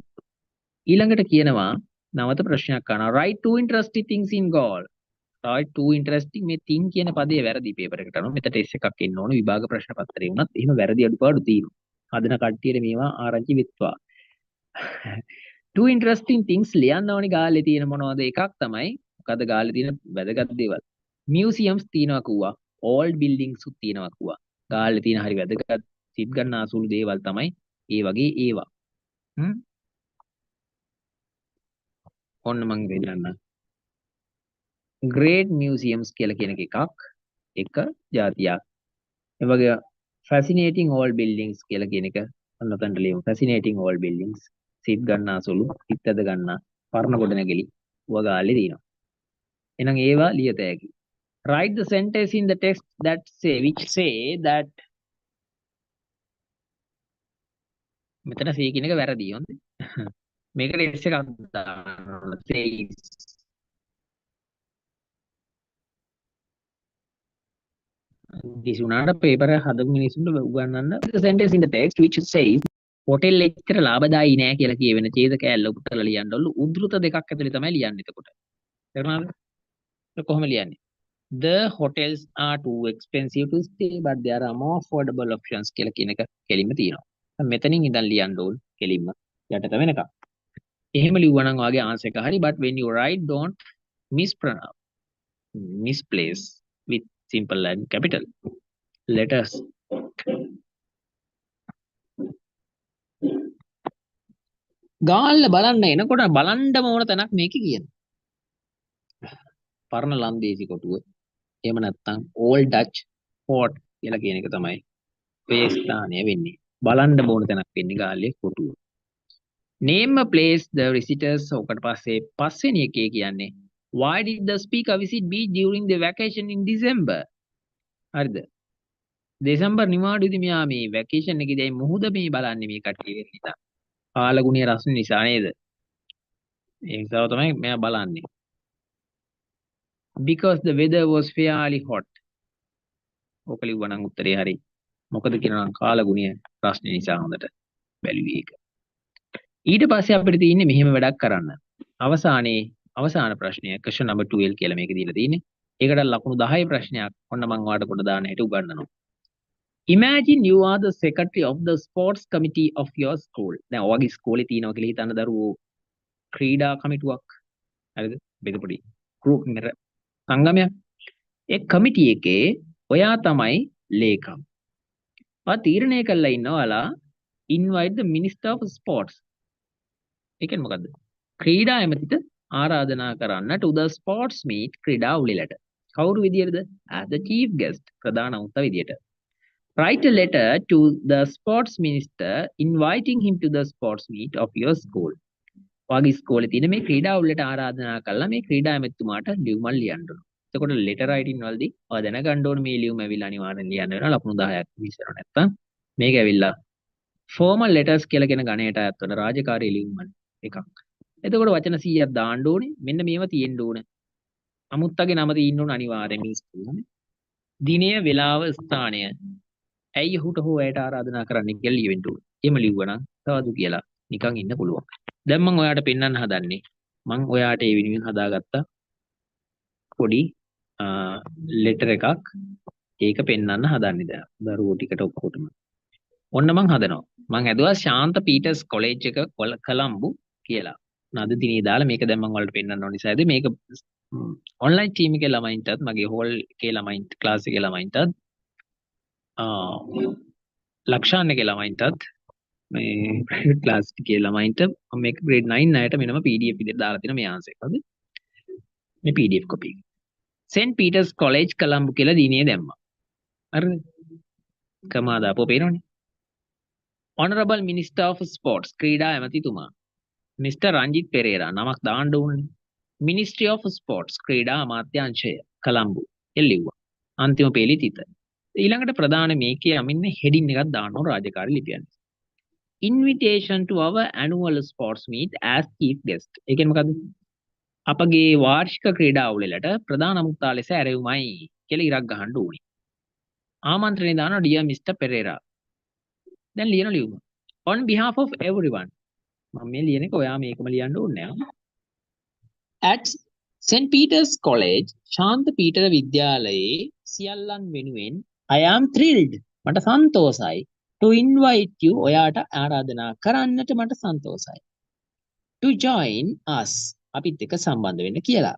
ඊළඟට කියනවා නවත ප්‍රශ්නයක් අහනවා. Write two interesting things in goal. Write two interesting මේ thing කියන පදේ වැරදි paper එකට අනුව. මෙතන S එකක් එන්න ඕන විභාග ප්‍රශ්න පත්‍රේ වුණත් එහෙම වැරදි අඩුපාඩු තියෙනවා. හදන කට්ටියට මේවා ආරංචි වෙත්වා. two interesting things ලියන්න ඕනි ගාල්ලේ තියෙන මොනවද? එකක් තමයි මොකද ගාල්ලේ තියෙන වැදගත් දේවල්. museums තියෙනවා කිව්වා. old buildings උත් තියෙනවා කිව්වා. ගාල්ලේ තියෙන හරි වැදගත් සිත් ගන්න අසුළු දේවල් තමයි ඒ වගේ ඒවා. ඔන්න මම වෙන්නන්න. great museums කියලා කියන එකක් එක જાතියක්. ඒ වගේ fascinating old buildings කියලා කියන එක ඔන්න ඔතනට ලියමු. fascinating old buildings සිත් ගන්න අසුළු හිතද ගන්න පරණ ගොඩනැගිලි වගාලේ තියෙනවා. එහෙනම් ඒවා ලියත හැකි. write the sentence in the text that say which say that මෙතන say කියන එක වැරදි හොඳ. මේකට S එකක් දාන්න ඕන. says දිසුණාට පේපර් එක හදපු මිනිස්සුන්ට උගන්වන්න the sentence in the text which says hotel එච්චර ලාභදායී නෑ කියලා කියවෙන ඡේද කෑල්ල උත්තර ලියන්නවලු උද්ෘත දෙකක් ඇතුලේ තමයි ලියන්නේ එතකොට. තේරුණාද? ඒක කොහොම ලියන්නේ? The hotels are too expensive to stay but there are more affordable options කියලා කියන එක කෙලින්ම තියෙනවා. මෙතනින් ඉඳන් ලියන්න ඕන කෙලින්ම යටට වෙනකම්. එහෙම ලිව්වනම් ඔයාගේ ආන්සර් එක හරි but when you write don't misplace with simple and capital letters. Galle බලන්න එනකොට බලන්නම ඕන තැනක් මේකේ කියන. පරණ ලන්දේසි කොටුව. එහෙම නැත්නම් old Dutch fort කියලා කියන එක තමයි මේ ස්ථානය වෙන්නේ. බලන්න ඕන තැනක් වෙන්නේ ගාල්ලේ කොටුව. name a place the visitors ඔකට පස්සේ පස්වෙනි එකේ කියන්නේ why did the speaker visit beach during the vacation in December? හරිද? දෙසැම්බර් නිවාඩුවේදී මෙයා මේ වැකේෂන් එකේදී මුහුද මේ බලන්නේ මේ කට්ටිය වෙන නිසා. කාලගුණයේ රස්නේ නිසා නේද? ඒ නිසා තමයි මෙයා බලන්නේ. Because the weather was fairly hot. ඔක ලිව්වනම් උත්තරේ හරි. මොකද කියනවා කාලගුණයේ රස්නේ නිසා හොඳට බැලුවේ ඒක. ඊට පස්සේ අපිට තියෙන්නේ මෙහෙම වැඩක් කරන්න. අවසාන ප්‍රශ්නය question number 12 කියලා මේක දීලා තියෙන්නේ. ඒකට ලකුණු 10 ප්‍රශ්නයක්. ඔන්න මම ඔයාලට කොට දාන්න හිට උගන්වනවා. Imagine you are the secretary of the sports committee of your school. දැන් ඔයගේ ස්කෝලේ තියෙනවා කියලා හිතන්න දරුවෝ ක්‍රීඩා කමිටුවක්. හරිද? බෙදපොඩි group සංගමයක්. ඒ කමිටි එකේ ඔයා තමයි ලේකම්. ඔයා තීරණය කළා ඉන්නවලා invite the minister of sports. ඒ කියන්නේ මොකද්ද? ක්‍රීඩා ඇමතිට ආරාධනා කරන්න to the sports meet ක්‍රීඩා උළෙලට. කවුරු විදියටද? as the chief guest ප්‍රධාන උත්ත විදියට. Write a letter to the sports minister inviting him to the sports meet of your school. ඔයාගේ ඉස්කෝලේ තියෙන මේ ක්‍රීඩා උළෙලට ආරාධනා කළා මේ ක්‍රීඩා ඇමතිතුමාට ලියුමක් ලියන්න ඕන. එතකොට letter writing වලදී ඔයා දැනගන්න ඕන මේ ලියුම ඇවිල්ලා අනිවාර්යෙන් ලියන්න වෙනවා ලකුණු 10ක් විතර නැත්තම් මේක ඇවිල්ලා formal letters කියලා කියන ගණයට අයත් වෙන රාජකාරී ලියුම් එකක්. එතකොට වචන 100ක් දාන්න ඕනේ. මෙන්න මේවා තියෙන්න ඕනේ. අමුත්තගේ නම තියෙන්න ඕන අනිවාර්යෙන් මේ ඉස්කෝලේ. දිනය, වේලාව, ස්ථානය. ඇයි ඔහුට හෝ ඇයට ආරාධනා කරන්න කියලා ලියවෙන්න ඕනේ. එහෙම ලිව්වනම් තවදු කියලා නිකන් ඉන්න පුළුවන්. දැන් මම ඔයාට පෙන්වන්න හදන්නේ. මම ඔයාට ඒ වෙනුවෙන් හදාගත්ත පොඩි ලෙටර් එකක්. ඒක පෙන්වන්න හදන්නේ දැන්. දරුවෝ ටිකට ඔක්කොටම. ඔන්න මම හදනවා. මම ඇදුවා ශාන්ත පීටර්ස් කොලෙජ් එක කොළඹ කියලා. නද දිනේ දාලා මේක දැන් මම ඔයාලට පෙන්වන්න ඕන නිසාද මේක ඔන්ලයින් ටීම් එකේ ළමයින්ටත් මගේ හෝල් එකේ ළමයින්ට ක්ලාස් එකේ ළමයින්ටත් ලක්ෂාන්ගේ ළමයින්ටත් මේ ප්‍රයිවට් ක්ලාස් එකේ ළමයින්ට මම මේක grade 9 අයට මෙන්නම PDF විදිහට දාලා තියෙන මේ ආන්සර් එක. හරිද? මේ PDF copy එක. St. Peter's College කොළඹ කියලා දිනේ දැම්මා. හරිද? කමා දාපුවා පේනවනේ. Honorable Minister of Sports ක්‍රීඩා ඇමතිතුමා Mr. රංජිත් පෙරේරා නමක් දාන්න ඕනනේ. Ministry of Sports ක්‍රීඩා අමාත්‍යාංශය කොළඹ එල්ලුවා. අන්තිම පේලි තිත. ඊළඟට ප්‍රධාන මේකේ යමින්නේ හෙඩින් එකක් දාන්න ඕන රාජකාරී ලිපියෙන්. Invitation to our annual sports meet as chief guest. ඒ කියන්නේ මොකද්ද? අපගේ වාර්ෂික ක්‍රීඩා උළෙලට ප්‍රධාන අමුත්තා ලෙස ඇරෙවුමයි කියලා ඉරක් ගහන්න ඕනේ. ආමන්ත්‍රණය දානවා dear Mr. Pereira. දැන් ලියන ලියුම. On behalf of everyone. මම මේ ලියන එක ඔයා මේකම ලියන්න ඕනේ නෑ. At St. Peter's College, ශාන්ත පීටර විද්‍යාලයේ සියල්ලන් වෙනුවෙන් I am thrilled. මට සන්තෝසයි. To invite you ඔයාට ආරාධනා කරන්නට මට සන්තෝසයි. To join us. අපිත් එක්ක සම්බන්ධ වෙන්න කියලා.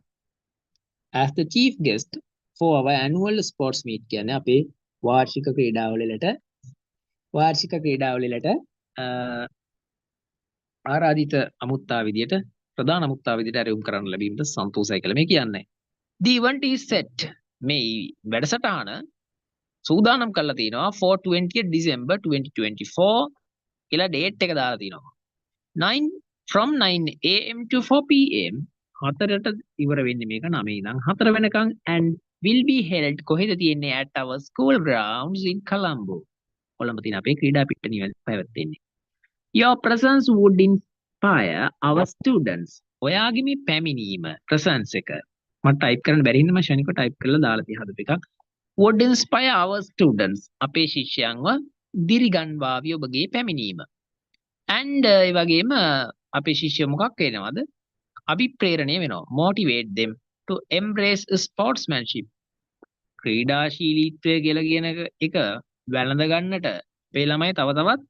As the chief guest for our annual sports meet කියන්නේ අපේ වාර්ෂික ක්‍රීඩාවලියට ආරාධිත අමුත්තා විදියට ප්‍රධාන අමුත්තා විදියට ඇරයුම් කරන්න ලැබීමට සන්තෝෂයි කියලා මේ කියන්නේ. The event is set. මේ වැඩසටහන සූදානම් කරලා තිනවා for 20th December 2024 කියලා date එක දාලා තිනවා. 9 from 9 am to 4 pm 4ට ඉවර වෙන්නේ මේක 9 ඉඳන් 4 වෙනකන් and will be held කොහෙද තියෙන්නේ at our school grounds in Colombo. Colombo තියෙන අපේ ක්‍රීඩා පිට්ටනිය පැවැත්වෙන්නේ. Your presence would inspire our students. ඔයාගේ මේ පැමිණීම presence එක මට type කරන්න බැරි හින්දා මම ශනිකව type කරලා දාලා තියෙන හදපු එකක්. Would inspire our students. අපේ ශිෂ්‍යයන්ව දිරිගන්වාවි ඔබගේ පැමිණීම. And ඒ වගේම අපේ ශිෂ්‍ය මොකක් වෙනවද? අභිප්‍රේරණය වෙනවා. Motivate them to embrace sportsmanship. ක්‍රීඩාශීලීත්වය කියලා කියන එක වැළඳ ගන්නට අපේ ළමයි තව තවත්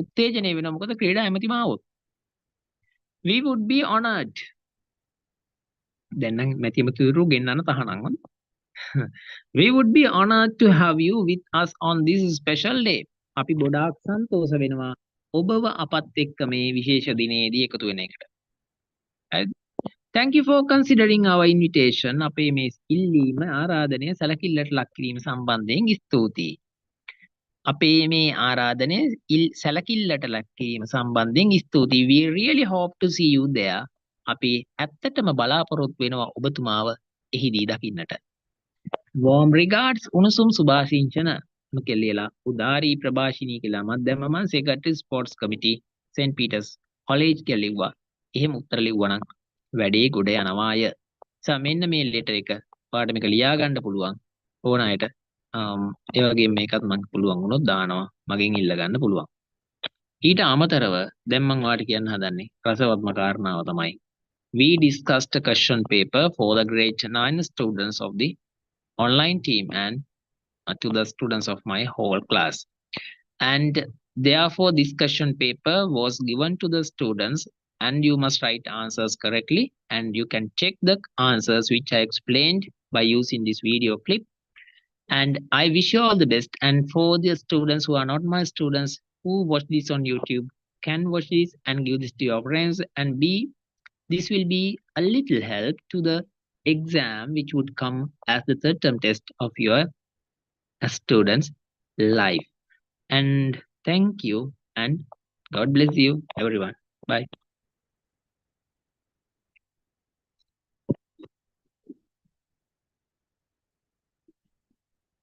උත්තේජනය වෙනවා. මොකද ක්‍රීඩා ඇමතිම ආවොත්. We would be honored. දැන් නම් මැතිමතුරු ගෙන්නන්න තහනම්. We would be honored to have you with us on this special day. අපි ගොඩාක් සන්තෝෂ වෙනවා ඔබව අපත් එක්ක මේ විශේෂ දිනේදී එකතු වෙන එකට. Thank you for considering our invitation. අපේ මේ ඉල්ලීම ආරාධනය සැලකිල්ලට ලක් කිරීම සම්බන්ධයෙන් ස්තුතියි. අපේ මේ ආරාධනය සැලකිල්ලට ලක් කිරීම සම්බන්ධයෙන් ස්තුතියි. We really hope to see you there. අපි ඇත්තටම බලාපොරොත්තු වෙනවා ඔබතුමාව එහිදී දකින්නට. Warm regards උණුසුම් සුභාශිංසන කියලා උදාරී ප්‍රභාෂිනී කියලා මම දැම්ම මම secretary sports committee St. Peter's College කියලා ලිව්වා. එහෙම උත්තර ලිව්වනම් වැඩේ ගොඩ යනවාය. මෙන්න මේ ලෙටර් එක ඔයාලට මේක ලියා ගන්න පුළුවන් ඕන අයට. ඒ වගේම මේකත් මම පුළුවන් වුණොත් දානවා මගෙන් ඉල්ල ගන්න පුළුවන්. ඊට අමතරව දැන් මම ඔයාලට කියන්න හදන්නේ රසවත්ම කාරණාව තමයි we discussed a question paper for the grade 9 students of the online team and to the students of my whole class. And therefore this question paper was given to the students and you must write answers correctly and you can check the answers which I explained by using this video clip. And I wish you all the best. And for the students who are not my students who watch this on YouTube can watch this and give this to your friends and this will be a little help to the exam which would come as the third term test of your students' life. And thank you and God bless you everyone. Bye.